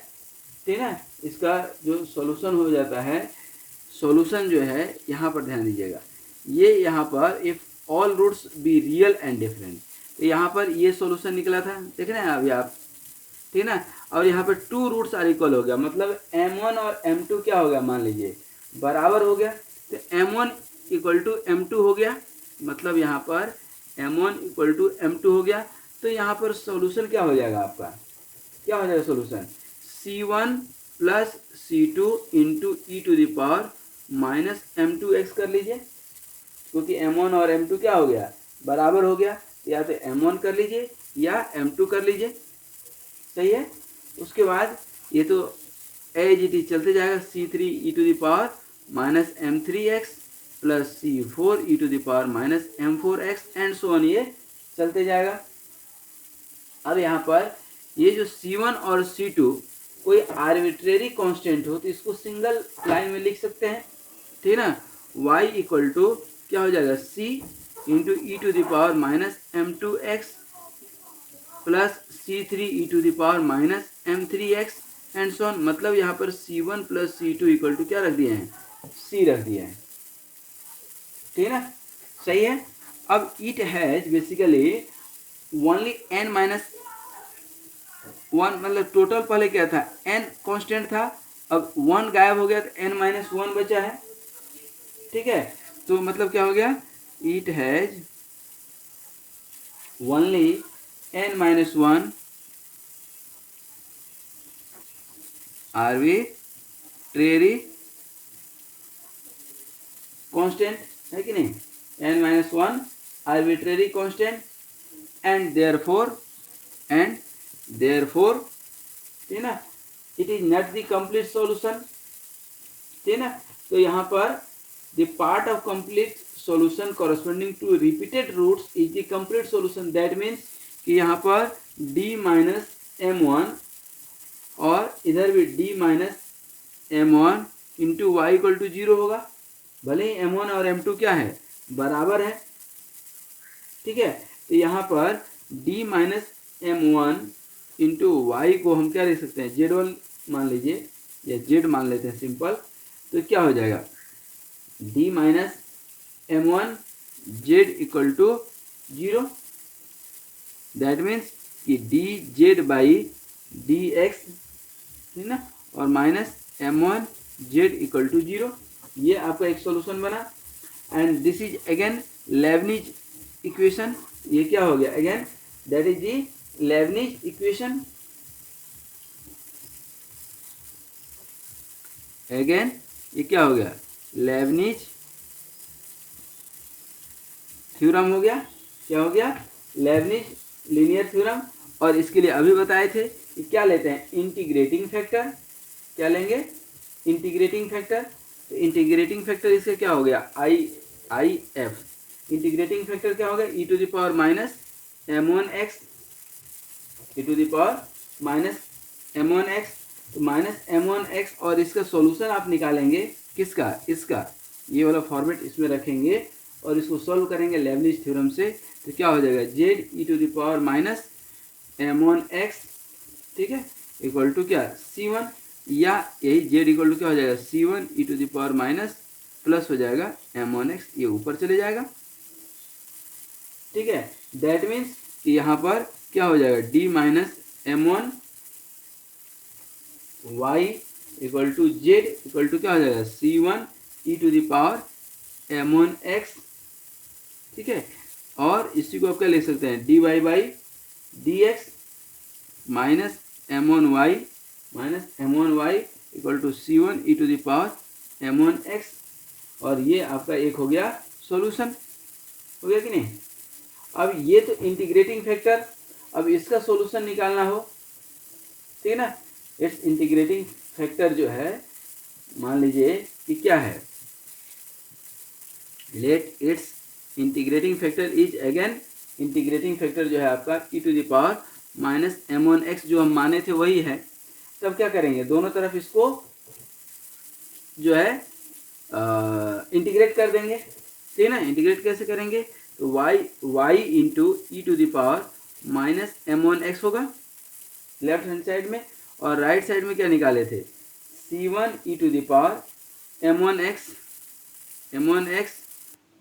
Speaker 1: ठीक है ना, इसका जो सॉल्यूशन हो जाता है, सॉल्यूशन जो है यहाँ पर ध्यान दीजिएगा, ये यहाँ पर if all roots be real and different, तो यहाँ पर ये सॉल्यूशन निकला था, देख रहे हैं अभी आप, ठीक है ना। और यहाँ पर टू रूट्स आर इक्वल हो गया, मतलब m1 और m2 क्या हो गया, मान लीजिए बराबर हो गया, तो m1 इक्वल टू m2 हो गया, मतलब यहाँ पर m1 इक्वल टू m2 हो गया। तो यहाँ पर सॉल्यूशन क्या हो जाएगा आपका, क्या हो जाएगा solution, c1 plus c2 into e to the power minus m2x कर लीजिए, क्योंकि m1 और m2 क्या हो गया, बराबर हो गया, या तो m1 कर लीजिए या m2 कर लीजिए, सही है। उसके बाद ये तो एज इट इज चलते जाएगा, c3 e to the power minus m3x plus c4 e to the power minus m4x and so on, ये चलते जाएगा। अब यहाँ पर ये जो c1 और c2 कोई आर्बिट्रेरी कांस्टेंट हो तो इसको सिंगल लाइन में लिख सकते हैं, ठीक है ना। y इक्वल टू क्या हो जाएगा, c into e to the power minus m2x plus c3 e to the power minus m3x and so on, मतलब यहाँ पर c1 plus c2 equal to क्या रख दिए हैं, c रख दिया है, ठीक है ना, सही है। अब it has basically only n minus 1, मतलब टोटल पहले क्या था, n कांस्टेंट था, अब 1 गायब हो गया तो n माइनस 1 बचा है, ठीक है। तो मतलब क्या हो गया, it has only n minus 1 arbitrary constant, है कि नहीं, n minus 1 arbitrary constant and therefore ठीक है ना, it is not the complete solution, ठीक है ना। तो यहाँ पर the part of complete solution corresponding to repeated roots is the complete solution. That means कि यहाँ पर d माइनस m1 और इधर भी d minus m1 into y equal to 0 होगा, भले ही m1 और m2 क्या है, बराबर है। ठीक है, तो यहाँ पर d minus m1 into Y को हम क्या लिख सकते हैं, z1 मान लीजिए या z मान लेते हैं सिंपल, तो क्या हो जाएगा d minus m1 z equal to 0। That means कि d z by D x है ना, और minus m1 z equal to 0, ये आपका एक सॉल्यूशन बना। And this is again Lebanese equation, ये क्या हो गया again, that is the Lebanese equation. Again ये क्या हो गया, लेबनिज थ्योरम हो गया। क्या हो गया, लेबनिज लीनियर थ्योरम। और इसके लिए अभी बताए थे कि क्या लेते हैं, इंटीग्रेटिंग फैक्टर। क्या लेंगे, इंटीग्रेटिंग फैक्टर। तो इंटीग्रेटिंग फैक्टर इसका क्या हो गया, आई एफ। इंटीग्रेटिंग फैक्टर क्या होगा, e to the power minus m1x, e to the power minus m1x। तो माइनस m1x और इसका सॉल्यूशन आप निकालेंगे किसका, इसका, ये वाला फॉर्मेट इसमें रखेंगे और इसको सॉल्व करेंगे लेबनिज थ्योरम से। तो क्या हो जाएगा, z e to the power minus m1x, ठीक है, इक्वल टू क्या c1, या यही z इक्वल टू क्या हो जाएगा c1 e to the power minus plus हो जाएगा m1x, ये ऊपर चले जाएगा। ठीक है, दैट मीन्स कि यहाँ पर क्या हो जाएगा, d minus m1 y equal to z equal to क्या हो जाएगा c1 e to the power m1x। ठीक है, और इसी को आप क्या लिख सकते हैं, dy by D x minus m1y minus m1y equal to c1 e to the power m1x। और ये आपका एक हो गया सॉल्यूशन, हो गया कि नहीं। अब ये तो इंटीग्रेटिंग फैक्टर, अब इसका सॉल्यूशन निकालना हो, ठीक है ना। इट्स इंटीग्रेटिंग फैक्टर जो है, मान लीजिए कि क्या है, let it's integrating factor is again, integrating factor जो है आपका e to the power minus m1x जो हम माने थे वही है। तब क्या करेंगे, दोनों तरफ इसको जो है इंटीग्रेट कर देंगे, ठीक है ना। इंटीग्रेट कैसे करेंगे, तो y into e to the power minus m1x होगा लेफ्ट हैंड साइड में, और राइट साइड में क्या निकाले थे, c1 e to the power m1x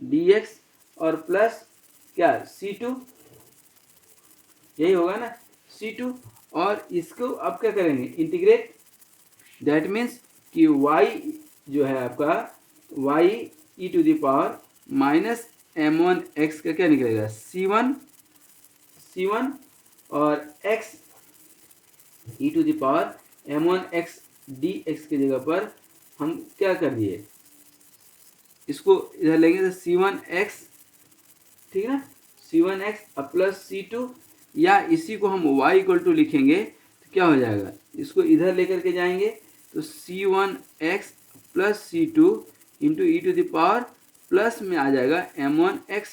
Speaker 1: dx और प्लस क्या c2, यही होगा ना c2। और इसको अब क्या करेंगे, इंटीग्रेट। दैट मीन्स कि y जो है आपका y e to the power minus m1x का क्या निकलेगा c1 और x e to the power m1x dx की जगह पर हम क्या कर दिए, इसको इधर लेंगे तो c1x, ठीक है ना, c1x प्लस c2, या इसी को हम y इक्वल टू लिखेंगे तो क्या हो जाएगा, इसको इधर लेकर के जाएंगे तो c1x plus c2 into e to the power plus में आ जाएगा m1x।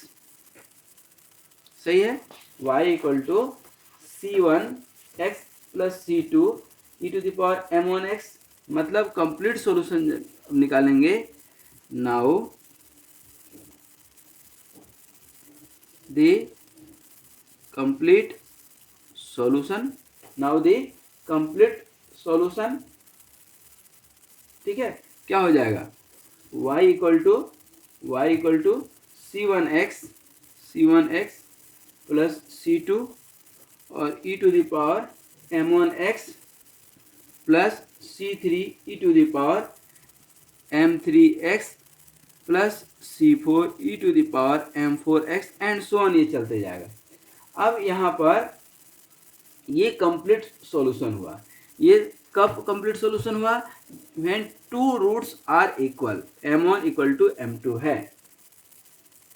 Speaker 1: सही है, y equal to c1x plus c2 e to the power m1x, मतलब कंप्लीट सॉल्यूशन निकालेंगे। Now the complete solution, now the complete solution, ठीक है, क्या हो जाएगा, y equal to c1x plus c2 और e to the power m1x plus c3 e to the power m3x plus c4 e to the power m4x and so on, ये चलते जाएगा। अब यहाँ पर ये कंप्लीट सॉल्यूशन हुआ। ये कब कंप्लीट सॉल्यूशन हुआ, when two roots are equal, m1 equal to m2 है,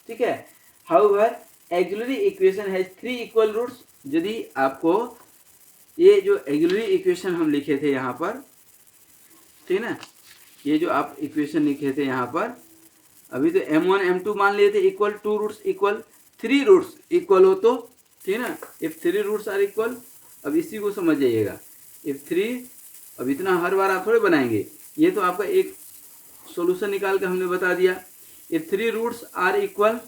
Speaker 1: ठीक है। However auxiliary equation has 3 equal roots. यदि आपको ये जो ऑक्सिलरी इक्वेशन हम लिखे थे यहाँ पर, ठीक है ना, ये जो आप इक्वेशन लिखे थे यहाँ पर अभी तो m1 m2 मान लिए थे equal 2 roots equal 3 roots equal हो तो ठीक है ना, इफ 3 रूट्स आर इक्वल। अब इसी को समझ जाइएगा, इफ 3, अब इतना हर बार आप थोड़े बनाएंगे, ये तो आपका एक सॉल्यूशन निकाल के हमने बता दिया। If 3 roots are equal,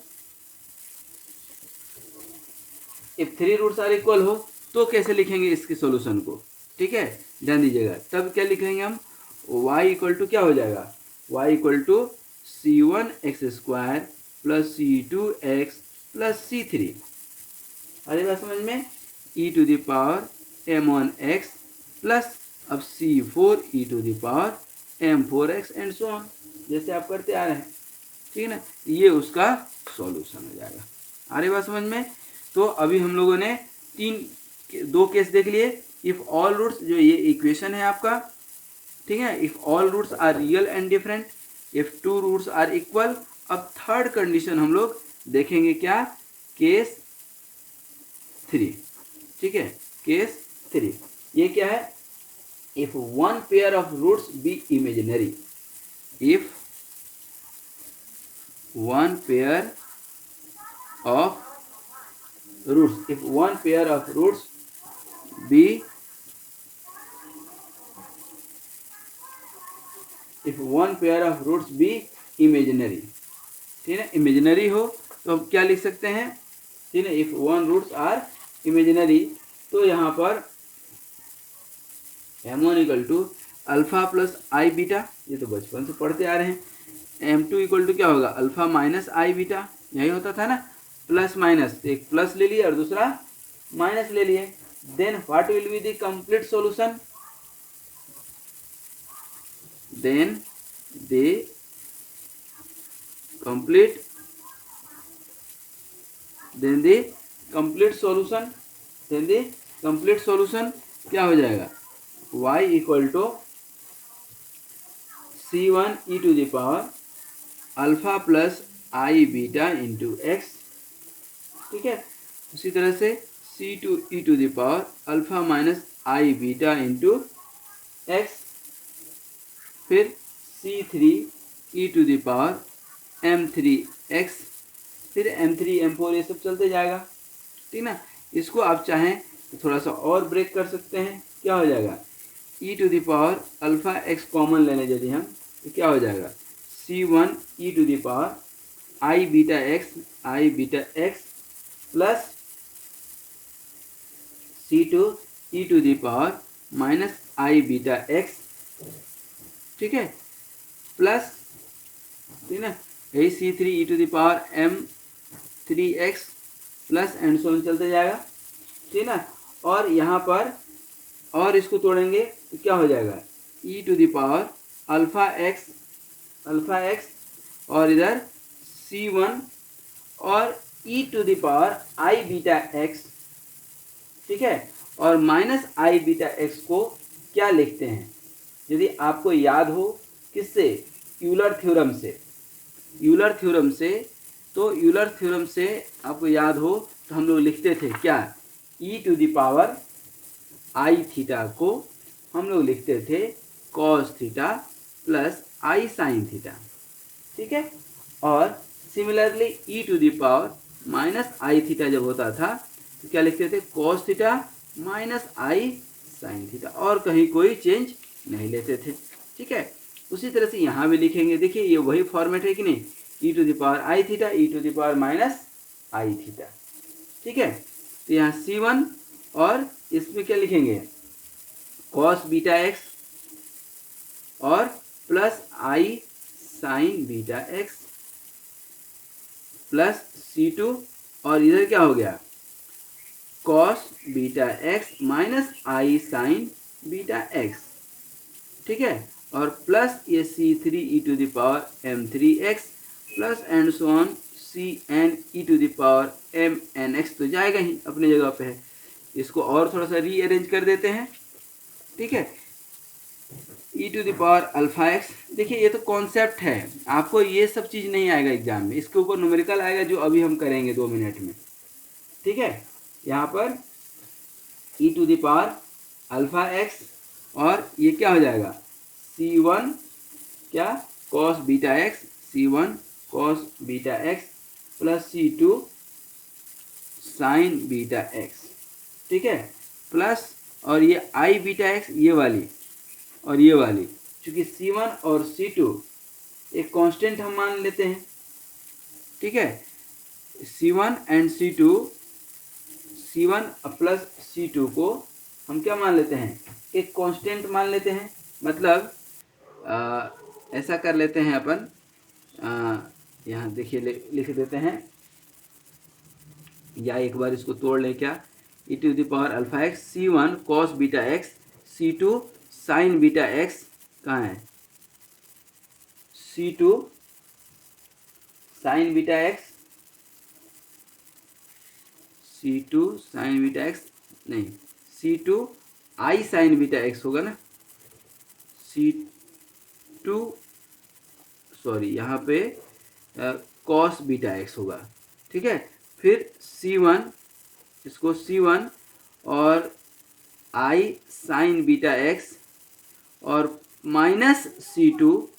Speaker 1: if 3 roots are equal हो तो कैसे लिखेंगे इसके सॉल्यूशन को, ठीक है, ध्यान दीजिएगा। तब क्या लिखेंगे हम, y इक्वल टू क्या हो जाएगा, y equal to c1x² plus c2x plus c3। अरे बात समझ में, e to the power m1x plus अब c4 e to the power m4x and so on, जैसे आप करते आ रहे हैं, ठीक है ना। ये उसका सॉल्यूशन हो जाएगा। अरे बात समझ में। तो अभी हम लोगों ने दो केस देख लिए। इफ ऑल रूट्स, जो ये इक्वेशन है आपका, ठीक है, if all roots are real and different, if 2 roots are equal. अब थर्ड कंडीशन हम लोग देखेंगे, क्या, केस 3, ठीक है, केस 3। ये क्या है, if one pair of roots be imaginary, if one pair of roots, if one pair of roots be, if one pair of roots be imaginary, ठीक है, इमेजिनरी हो तो हम क्या लिख सकते हैं, ठीक है, if one roots are imaginary, तो यहाँ पर m1 equal to alpha plus i beta, ये तो बचपन से पढ़ते आ रहे हैं। m2 इक्वल टू क्या होगा, अल्फा माइनस आई बीटा, यही होता था ना, प्लस माइनस, एक प्लस ले लिए और दूसरा माइनस ले लिए। Then what will be the complete solution, then the complete, then the complete solution, then the complete solution क्या हो जाएगा, y equal to c1 e to the power alpha plus i beta into x, ठीक है। उसी तरह से c2 e to the power alpha minus i beta into x, फिर c3 e to the power m3x, फिर m3 m4 ये सब चलते जाएगा, ठीक ना। इसको आप चाहें तो थोड़ा सा और ब्रेक कर सकते हैं, क्या हो जाएगा, e to the power alpha x common लेने यदि हम, तो क्या हो जाएगा, c1 e to the power i beta x plus c2 e to the power minus i beta x, ठीक है, प्लस, ठीक है, यही c3 e to the power m3x plus and so on चलते जाएगा, ठीक ना। और यहाँ पर और इसको तोड़ेंगे तो क्या हो जाएगा, e to the power alpha x और इधर c1 और e to the power i beta x, ठीक है, और माइनस आई बीटा x को क्या लिखते हैं, यदि आपको याद हो, किससे, यूलर थ्योरम से, यूलर थ्योरम से। तो यूलर थ्योरम से आपको याद हो तो हम लोग लिखते थे क्या, e to the power i theta को हम लोग लिखते थे cos theta plus i sine theta, ठीक है। और similarly e to the power minus i theta जब होता था तो क्या लिखते थे, cos theta minus i sine theta, और कहीं कोई चेंज नहीं लेते थे, ठीक है। उसी तरह से यहाँ भी लिखेंगे, देखिए ये वही फॉर्मेट है कि नहीं, e to the power i theta, e to the power minus i theta, ठीक है। तो यहाँ c1 और इसमें क्या लिखेंगे, कॉस बीटा एक्स और plus i sine beta x plus c2, और इधर क्या हो गया, cos beta x minus i sine beta x, ठीक है, और प्लस ये c3 e to the power m3x plus and so on cn e to the power mnx, तो जाएगा ही, अपनी जगह पे है। इसको और थोड़ा सा रीअरेंज कर देते हैं, ठीक है, e to the power alpha x. देखिए ये तो कॉन्सेप्ट है, आपको ये सब चीज़ नहीं आएगा एग्जाम में, इसके ऊपर न्यूमेरिकल आएगा जो अभी हम करेंगे 2 मिनट में, ठीक है। यहाँ पर e to the power alpha x और ये क्या हो जाएगा, c1 क्या, cos beta x, c1 cos beta x plus C2 sine beta x, ठीक है, प्लस और ये आई बीटा एक्स ये वाली और ये वाली, चूंकि C1 और C2 एक कांस्टेंट हम मान लेते हैं, ठीक है, C1 and C2, C1 plus C2 को हम क्या मान लेते हैं, एक कांस्टेंट मान लेते हैं। मतलब ऐसा कर लेते हैं अपन, यहाँ देखिए लिख देते हैं, या एक बार इसको तोड़ लें क्या, e to the power alpha x C1 cos beta x C2 sine beta x, कहाँ है C2 sine beta x, C2 sine beta x नहीं, C2 आई साइन बीटा एक्स होगा ना, C2 सॉरी यहाँ पे कॉस बीटा एक्स होगा, ठीक है। फिर C1, इसको C1 और आई साइन बीटा एक्स और माइनस C2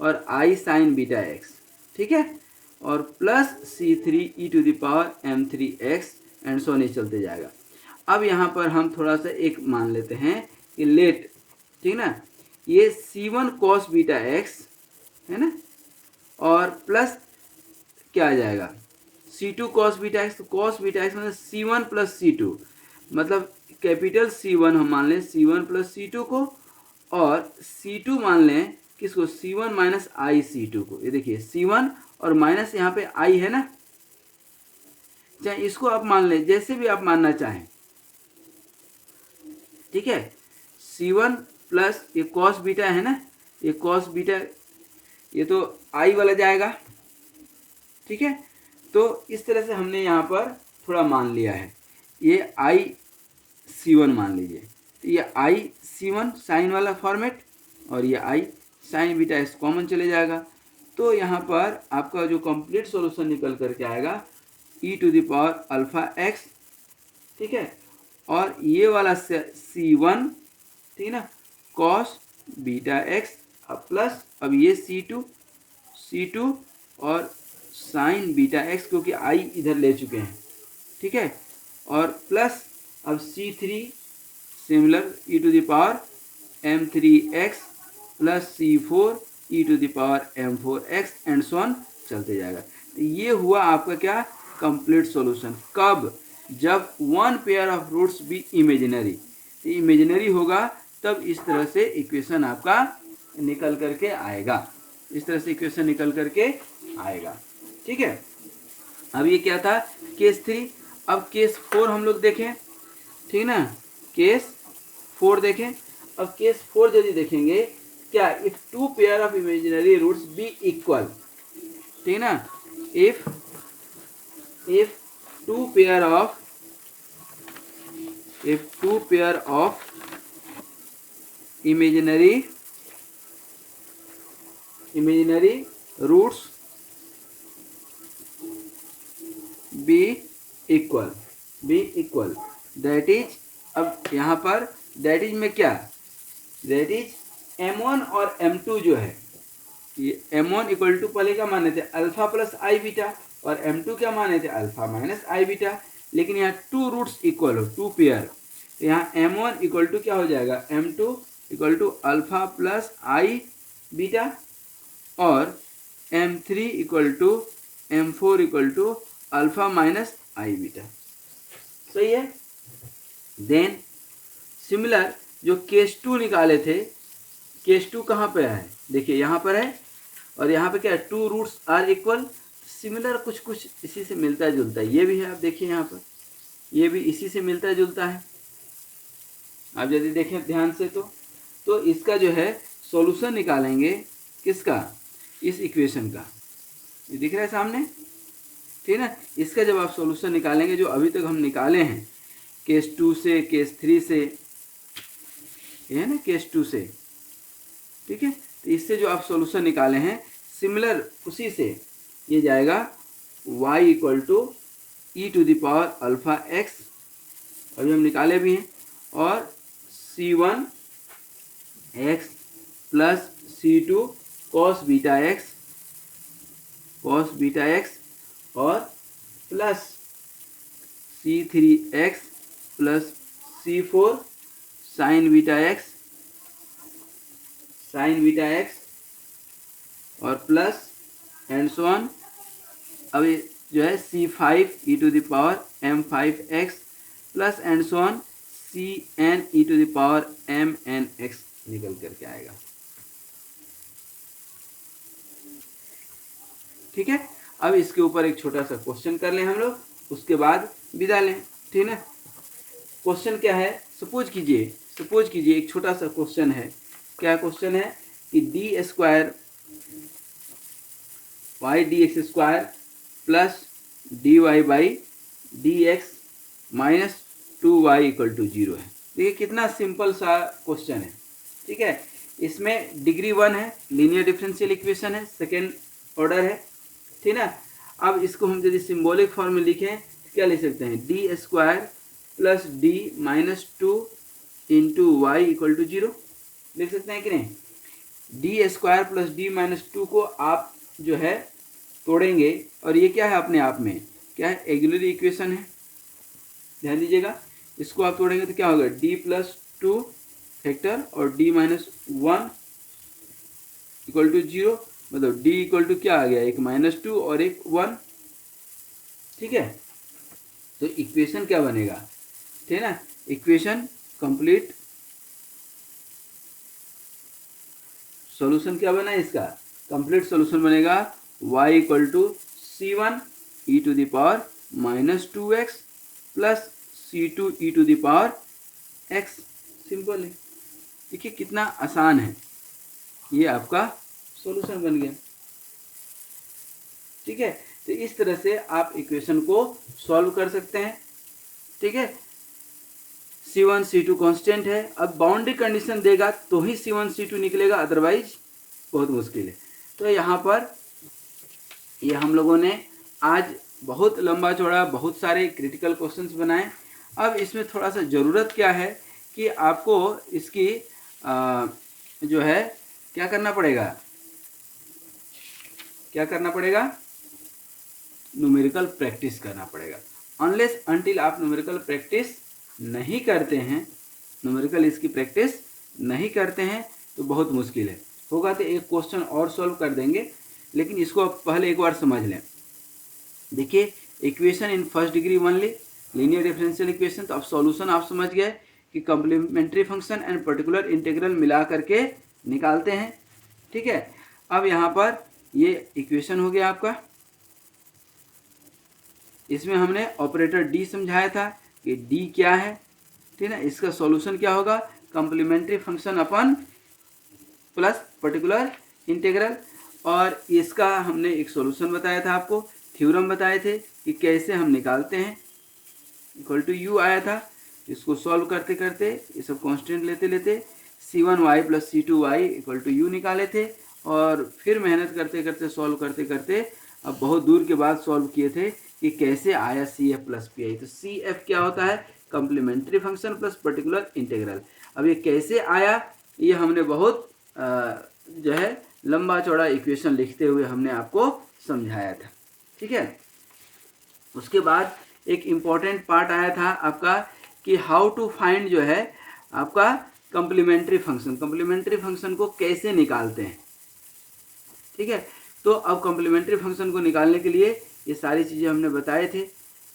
Speaker 1: और आई साइन बीटा एक्स, ठीक है, और plus C3 e to the power m3x and so नहीं चलते जाएगा। अब यहाँ पर हम थोड़ा सा एक मान लेते हैं कि लेट, ठीक ना, ये C1 कॉस बीटा एक्स है ना, और प्लस क्या आ जाएगा C2 कॉस बीटा एक्स, तो कॉस बीटा एक्स मतलब C1 प्लस C2, मतलब कैपिटल C1 हम मान लें C1 प्लस C2 को, और C2 मान लें किसको, C1 माइनस आई C2 को। ये देखिए C1 और माइनस यहाँ पे आई है ना, चाहे इसको आप मान लें जैसे भी आप मानना चाहें, ठीक है। C1 प्लस ये कॉस बीटा है ना, ये कॉस बीटा, ये तो आई वाला जाएगा, ठीक है। तो इस तरह से हमने यहाँ पर थोड़ा मान लिया है, ये आई C1 मान लीजिए, तो ये आई C1 साइन वाला फॉर्मेट और ये आई साइन बीटा एक्स कॉमन चले जाएगा। तो यहाँ पर आपका जो कंप्लीट सॉल्यूशन निकल करके आएगा e to the power alpha x, ठीक है, और ये वाला C1, ठीक है ना, कॉस बीटा एक्स प्लस अब ये C2 और साइन बीटा एक्स, क्योंकि आई इधर ले चुके हैं, ठीक है, और प्लस अब C3 similar e to the power m3x plus C4 e to the power m4x and so on चलते जाएगा। तो ये हुआ आपका क्या, कंप्लीट सॉल्यूशन। कब, जब one pair of roots be imaginary, तो इमेजिनरी होगा तब इस तरह से इक्वेशन आपका निकल करके आएगा, इस तरह से इक्वेशन निकल करके आएगा, ठीक है। अब ये क्या था, केस 3। अब केस 4 हम लोग देखें, ठीक ना, केस 4 देखें। अब केस 4 यदि देखेंगे क्या, if two pair of imaginary roots be equal, ठीक ना, if two pair of imaginary roots be equal, that is, अब यहाँ पर that is में क्या, that is m1 और m2 जो है, ये m1 इक्वल टू पहले क्या माने थे, अल्फा प्लस आई बीटा, और m2 क्या माने थे, अल्फा माइनस आई बीटा। लेकिन यहाँ टू रूट्स इक्वल हो, टू पेयर, तो यहाँ m1 इक्वल टू क्या हो जाएगा, m2 equal to alpha plus i beta, और m3 equal to m4 equal to alpha minus i beta, सही है। देन सिमिलर जो केस 2 निकाले थे, केस 2 कहाँ पे है, देखिए यहाँ पर है, और यहाँ पे क्या है, two roots are equal, similar कुछ इसी से मिलता जुलता है, ये भी है, आप देखिए यहाँ पर ये भी इसी से मिलता जुलता है, आप यदि देखें ध्यान से तो इसका जो है सॉल्यूशन निकालेंगे, किसका, इस इक्वेशन का, ये दिख रहा है सामने, ठीक है ना। इसका जब आप सॉल्यूशन निकालेंगे, जो अभी तक हम निकाले हैं केस 2 से, केस 3 से, ये है ना केस 2 से, ठीक है, तो इससे जो आप सॉल्यूशन निकाले हैं सिमिलर उसी से ये जाएगा y equal to e to the power alpha x, अभी हम निकाले भी हैं, और C1 x plus C2 cos beta x cos beta x और plus C3x plus C4 sine beta x और प्लस एंड सो ऑन। अब ये जो है C5 e to the power m5x plus and so on Cn e to the power mnx निकल करके आएगा। ठीक है, अब इसके ऊपर एक छोटा सा क्वेश्चन कर लें हम लोग, उसके बाद विदा लें। ठीक है, क्वेश्चन क्या है, सपोज कीजिए एक छोटा सा क्वेश्चन है। क्या क्वेश्चन है कि d square y d x square plus d Y by D x minus 2y equal to 0 है। देखिए कितना सिंपल सा क्वेश्चन है। ठीक है, इसमें डिग्री 1 है, लीनियर डिफरेंशियल इक्वेशन है, सेकेंड ऑर्डर है। ठीक है, अब इसको हम यदि सिंबॉलिक फॉर्म में लिखें तो क्या लिख सकते हैं, d square plus d minus 2 into y equal to 0 लिख सकते हैं कि नहीं। D square plus d minus 2 को आप जो है तोड़ेंगे और ये क्या है अपने आप में, क्या है, ऑक्सिलरी इक्वेशन है। ध्यान दीजिएगा, इसको आप तोड़ेंगे तो क्या होगा, डी प्लस 2 फैक्टर और डी माइनस 1 इक्वल टू 0, मतलब डी इक्वल टू क्या आ गया, एक माइनस 2 और एक 1। ठीक है, तो इक्वेशन क्या बनेगा, ठीक है ना, इक्वेशन कंप्लीट सॉल्यूशन क्या बना है इसका, कंप्लीट सॉल्यूशन बनेगा y equal to C1 e to the power minus 2x plus C2 e to the power x। Simple है, देखिए कितना आसान है, ये आपका सॉल्यूशन बन गया। ठीक है, तो इस तरह से आप इक्वेशन को सॉल्व कर सकते हैं। ठीक है, C1 C2 कांस्टेंट है, अब बाउंड्री कंडीशन देगा तो ही C1 C2 निकलेगा, अदरवाइज बहुत मुश्किल है। तो यहाँ पर ये हम लोगों ने आज बहुत लंबा चौड़ा बहुत सारे क्रिटिकल क्वेश्चंस बनाए। अब इसमें थोड़ा सा ज़रूरत क्या है कि आपको इसकी जो है क्या करना पड़ेगा, न्यूमेरिकल प्रैक्टिस करना पड़ेगा। अनलेस अनटिल आप न्यूमेरिकल प्रैक्टिस नहीं करते हैं, न्यूमेरिकल इसकी प्रैक्टिस नहीं करते हैं तो बहुत मुश्किल है। होगा तो एक क्वेश्चन और सॉल्व कर देंगे, लेकिन इसको आप पहले एक बार समझ लें। देखिए equation in first degree only, linear differential equation, तो अब सॉल्यूशन आप समझ गए कि complementary function and particular integral मिला करके निकालते हैं। ठीक है, अब यहाँ पर ये इक्वेशन हो गया आपका, इसमें हमने ऑपरेटर डी समझाया था कि डी क्या है। ठीक है, इसका सॉल्यूशन क्या होगा, कॉम्प्लीमेंट्री फंक्शन अपन प्लस पर्टिकुलर इंटीग्रल, और इसका हमने एक सॉल्यूशन बताया था आपको, थ्योरम बताए थे कि कैसे हम निकालते हैं, इक्वल टू यू आया था। इसको सॉल्व करते करते ये सब कांस्टेंट लेते लेते C1y plus C2y equal to you निकाले थे, और फिर मेहनत करते करते सॉल्व करते करते अब बहुत दूर के बाद सॉल्व किए थे कि कैसे आया CF प्लस PI। तो CF क्या होता है, complementary function plus particular integral. अब ये कैसे आया, ये हमने बहुत जो है लंबा चौड़ा इक्वेशन लिखते हुए हमने आपको समझाया था। ठीक है, उसके बाद एक इम्पॉर्टेंट पार्ट आया था आपका कि हाउ टू फाइंड जो है आपका कॉम्प्लीमेंट्री फंक्शन को कैसे निकालते हैं। ठीक है, तो अब कॉम्प्लीमेंट्री फंक्शन को निकालने के लिए ये सारी चीज़ें हमने बताए थे,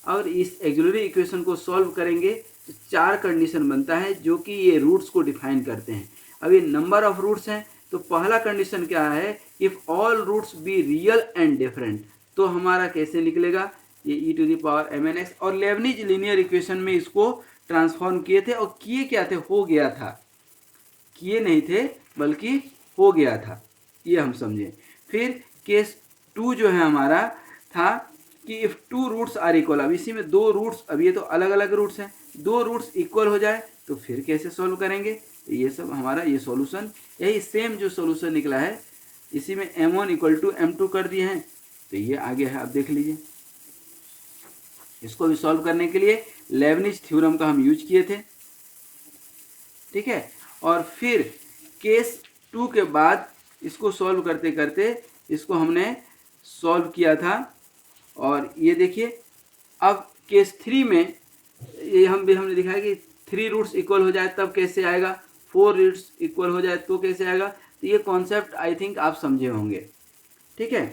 Speaker 1: और इस ऑक्सिलरी इक्वेशन को सॉल्व करेंगे तो 4 कंडीशन बनता है जो कि ये रूट्स को डिफाइन करते हैं। अब ये नंबर ऑफ रूट्स हैं, तो पहला कंडीशन क्या है, if all roots be real and different, तो हमारा कैसे निकलेगा, ये e to the power mnx। और लेबनिज लीनियर इक्वेशन में इसको ट्रांसफॉर्म किए थे, और किए क्या थे, हो गया था, किए नहीं थे बल्कि हो गया था, ये हम समझे। फिर केस 2 जो है हमारा था कि इफ़ 2 रूट्स आर इक्वल, अब इसी में 2 रूट्स, अब ये तो अलग अलग रूट्स हैं, 2 रूट्स इक्वल हो जाए तो फिर कैसे सॉल्व करेंगे। तो ये सब हमारा ये सॉल्यूशन, यही सेम जो सॉल्यूशन निकला है, इसी में m1 इक्वल टू m2 कर दिए हैं, तो ये आगे है, आप देख लीजिए। इसको भी सॉल्व करने के लिए लेबनिज थ्योरम का हम यूज किए थे। ठीक है, और फिर केस 2 के बाद इसको सॉल्व करते करते इसको हमने सॉल्व किया था। और ये देखिए अब केस 3 में ये हमने दिखाया कि 3 रूट्स इक्वल हो जाए तब कैसे आएगा, 4 रूट्स इक्वल हो जाए तो कैसे आएगा। तो ये कॉन्सेप्ट आई थिंक आप समझे होंगे, ठीक है।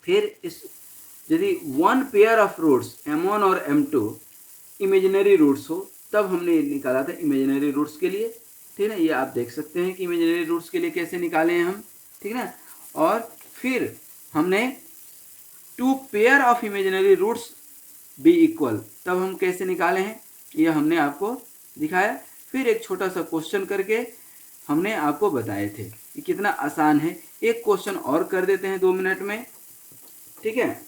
Speaker 1: फिर इस यदि one pair of roots m1 और m2 इमेजिनरी रूट्स हो तब हमने निकाला था इमेजिनरी रूट्स के लिए, ठीक है। ये आप देख सकते हैं कि इमेजिनरी रूट्स के लिए कैसे निकाले हैं हम, ठीक है ना। और फिर हमने two pair of imaginary roots be equal तब हम कैसे निकाले हैं ये हमने आपको दिखाया। फिर एक छोटा सा क्वेश्चन करके हमने आपको बताए थे कि कितना आसान है। एक क्वेश्चन और कर देते हैं 2 मिनट में, ठीक है।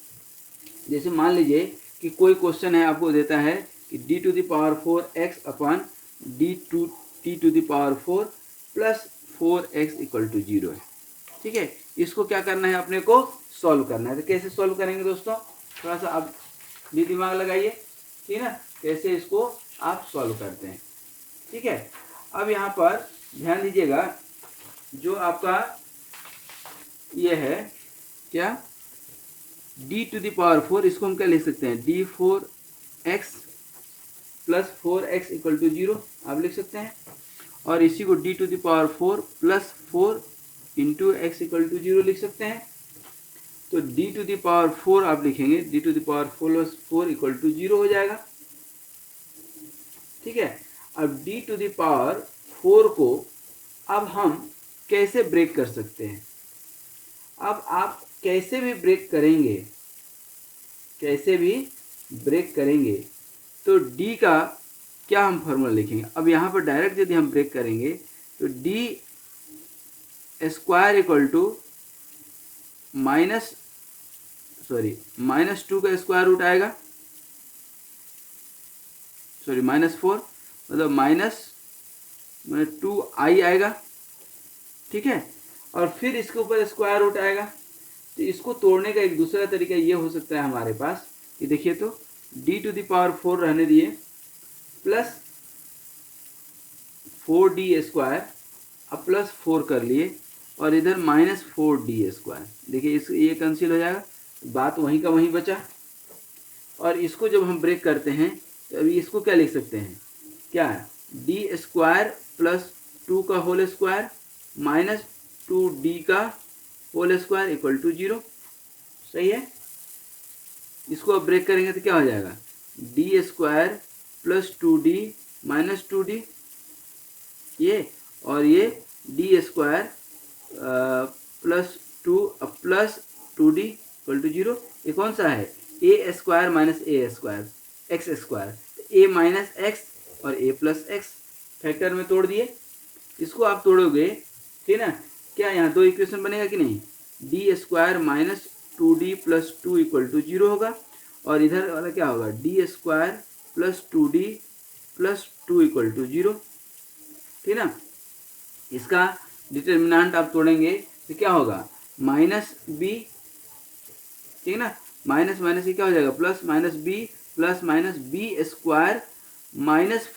Speaker 1: जैसे मान लीजिए कि कोई क्वेश्चन है, आपको देता है कि d to the power 4x upon d to the power 4 plus 4x equal to 0 है, ठीक है। इसको क्या करना है, अपने को सॉल्व करना है। तो कैसे सॉल्व करेंगे दोस्तों, थोड़ा सा आप भी दिमाग लगाइए, ठीक है ना, कैसे इसको आप सॉल्व करते हैं, ठीक है। अब यहाँ पर ध्यान दीजिएगा, जो आपका ये है क्या d टू द पावर 4, इसको हम क्या लिख सकते हैं, d4x plus 4x equal to 0 आप लिख सकते हैं। और इसी को d to the power 4 plus 4 into x equal to 0 लिख सकते हैं। तो d टू द पावर 4 आप लिखेंगे, d to the power 4 plus 4 equal to 0 हो जाएगा, ठीक है। अब d टू द पावर 4 को अब हम कैसे ब्रेक कर सकते हैं। अब आप कैसे भी ब्रेक करेंगे तो d का क्या हम फॉर्मूला लिखेंगे। अब यहाँ पर डायरेक्ट यदि हम ब्रेक करेंगे तो d square equal to minus 2 का स्क्वायर रूट आएगा, -4 मतलब माइनस 2i आएगा, ठीक है। और फिर इसके ऊपर स्क्वायर रूट आएगा। तो इसको तोड़ने का एक दूसरा तरीका ये हो सकता है हमारे पास कि देखिए, तो d टू द पावर 4 रहने दिए प्लस 4d स्क्वायर, अब प्लस 4 कर लिए और इधर -4d स्क्वायर। देखिए इस ये कैंसिल हो जाएगा, बात वहीं का वहीं बचा। और इसको जब हम ब्रेक करते हैं तो अभी इसको क्या लिख सकते हैं, क्या है, डी स्क्वायर प्लस 2 का होल स्क्वायर माइनस 2d का होल स्क्वायर इक्वल टू 0, सही है। इसको अब ब्रेक करेंगे तो क्या हो जाएगा, D square plus 2d minus 2d, ये और ये d square plus 2 plus 2d equal to 0। ये कौन सा है, a square minus a square x square, a minus x और ए प्लस एक्स फैक्टर में तोड़ दिए। इसको आप तोड़ोगे, ठीक है ना, क्या यहाँ 2 इक्वेशन बनेगा कि नहीं, d square minus 2d plus 2 equal to 0 होगा। और इधर वाला क्या होगा, d square plus 2d plus 2 equal to 0, ठीक ना। इसका डिटर्मिनेंट आप तोड़ेंगे तो क्या होगा, माइनस बी, ठीक है ना, माइनस माइनस ये क्या हो जाएगा, plus minus b square minus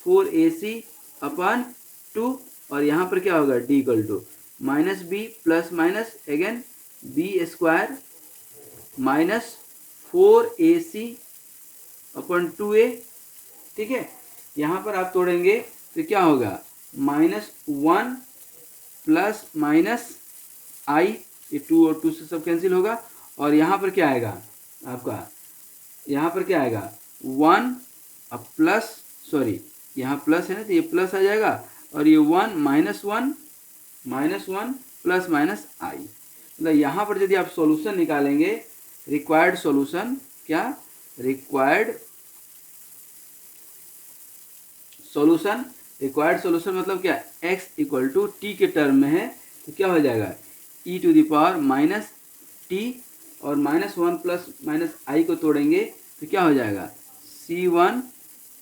Speaker 1: 4ac upon 2। और यहाँ पर क्या होगा, d equal to minus b plus minus again b square minus 4ac upon 2a, ठीक है। यहाँ पर आप तोड़ेंगे तो क्या होगा, -1 प्लस माइनस i, ये 2 और 2 से सब कैंसिल होगा। और यहाँ पर क्या आएगा आपका, यहाँ पर क्या आएगा 1 प्लस यहाँ प्लस है ना तो ये प्लस आ जाएगा, और ये 1 -1 प्लस माइनस i। मतलब यहाँ पर यदि आप सॉल्यूशन निकालेंगे, रिक्वायर्ड सॉल्यूशन क्या, रिक्वायर्ड सॉल्यूशन मतलब क्या, x इक्वल टू टी के टर्म में है तो क्या हो जाएगा, e to the power minus t और -1 प्लस माइनस आई को तोड़ेंगे तो क्या हो जाएगा, c1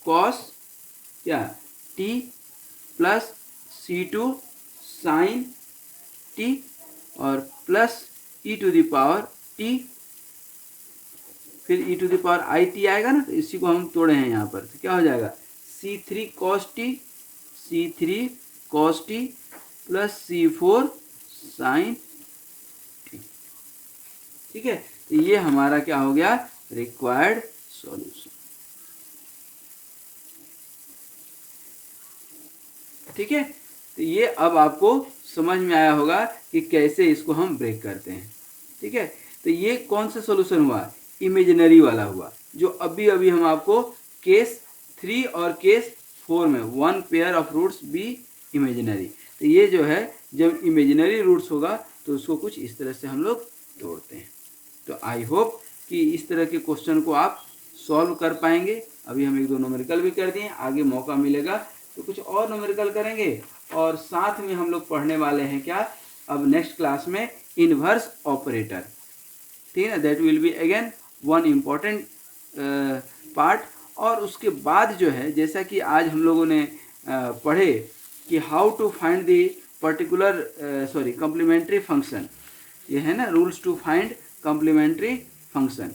Speaker 1: cos क्या t plus c2 sin t और plus e to the power t, फिर e to the power i t आएगा ना, तो इसी को हम तोड़े हैं यहाँ पर तो क्या हो जाएगा, c3 cos t plus c4 sine t. ठीक है, तो ये हमारा क्या हो गया, रिक्वायर्ड सॉल्यूशन। ठीक है, तो ये अब आपको समझ में आया होगा कि कैसे इसको हम ब्रेक करते हैं। ठीक है, तो ये कौन सा सॉल्यूशन हुआ, इमेजिनरी वाला हुआ, जो अभी अभी हम आपको केस 3 और केस 4 में, one pair of roots be imaginary. तो ये जो है, जब इमेजिनरी रूट्स होगा तो उसको कुछ इस तरह से हम लोग तोड़ते हैं। तो आई होप कि इस तरह के क्वेश्चन को आप सॉल्व कर पाएंगे। अभी हम एक दो न्यूमेरिकल भी कर दिए, आगे मौका मिलेगा तो कुछ और न्यूमेरिकल करेंगे, और साथ में हम लोग पढ़ने वाले हैं क्या, अब नेक्स्ट क्लास में इन्वर्स ऑपरेटर। ठीक है, that will be again one important part. और उसके बाद जो है, जैसा कि आज हम लोगों ने पढ़े कि how to find the particular complementary function, ये है ना rules to find complementary function.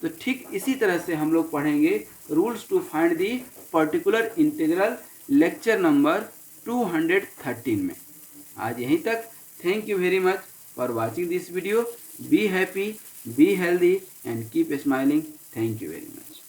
Speaker 1: तो ठीक इसी तरह से हम लोग पढ़ेंगे rules to find the particular integral, lecture number 213 में। आज यहीं तक। Thank you very much for watching this video. Be happy, be healthy and keep smiling. Thank you very much.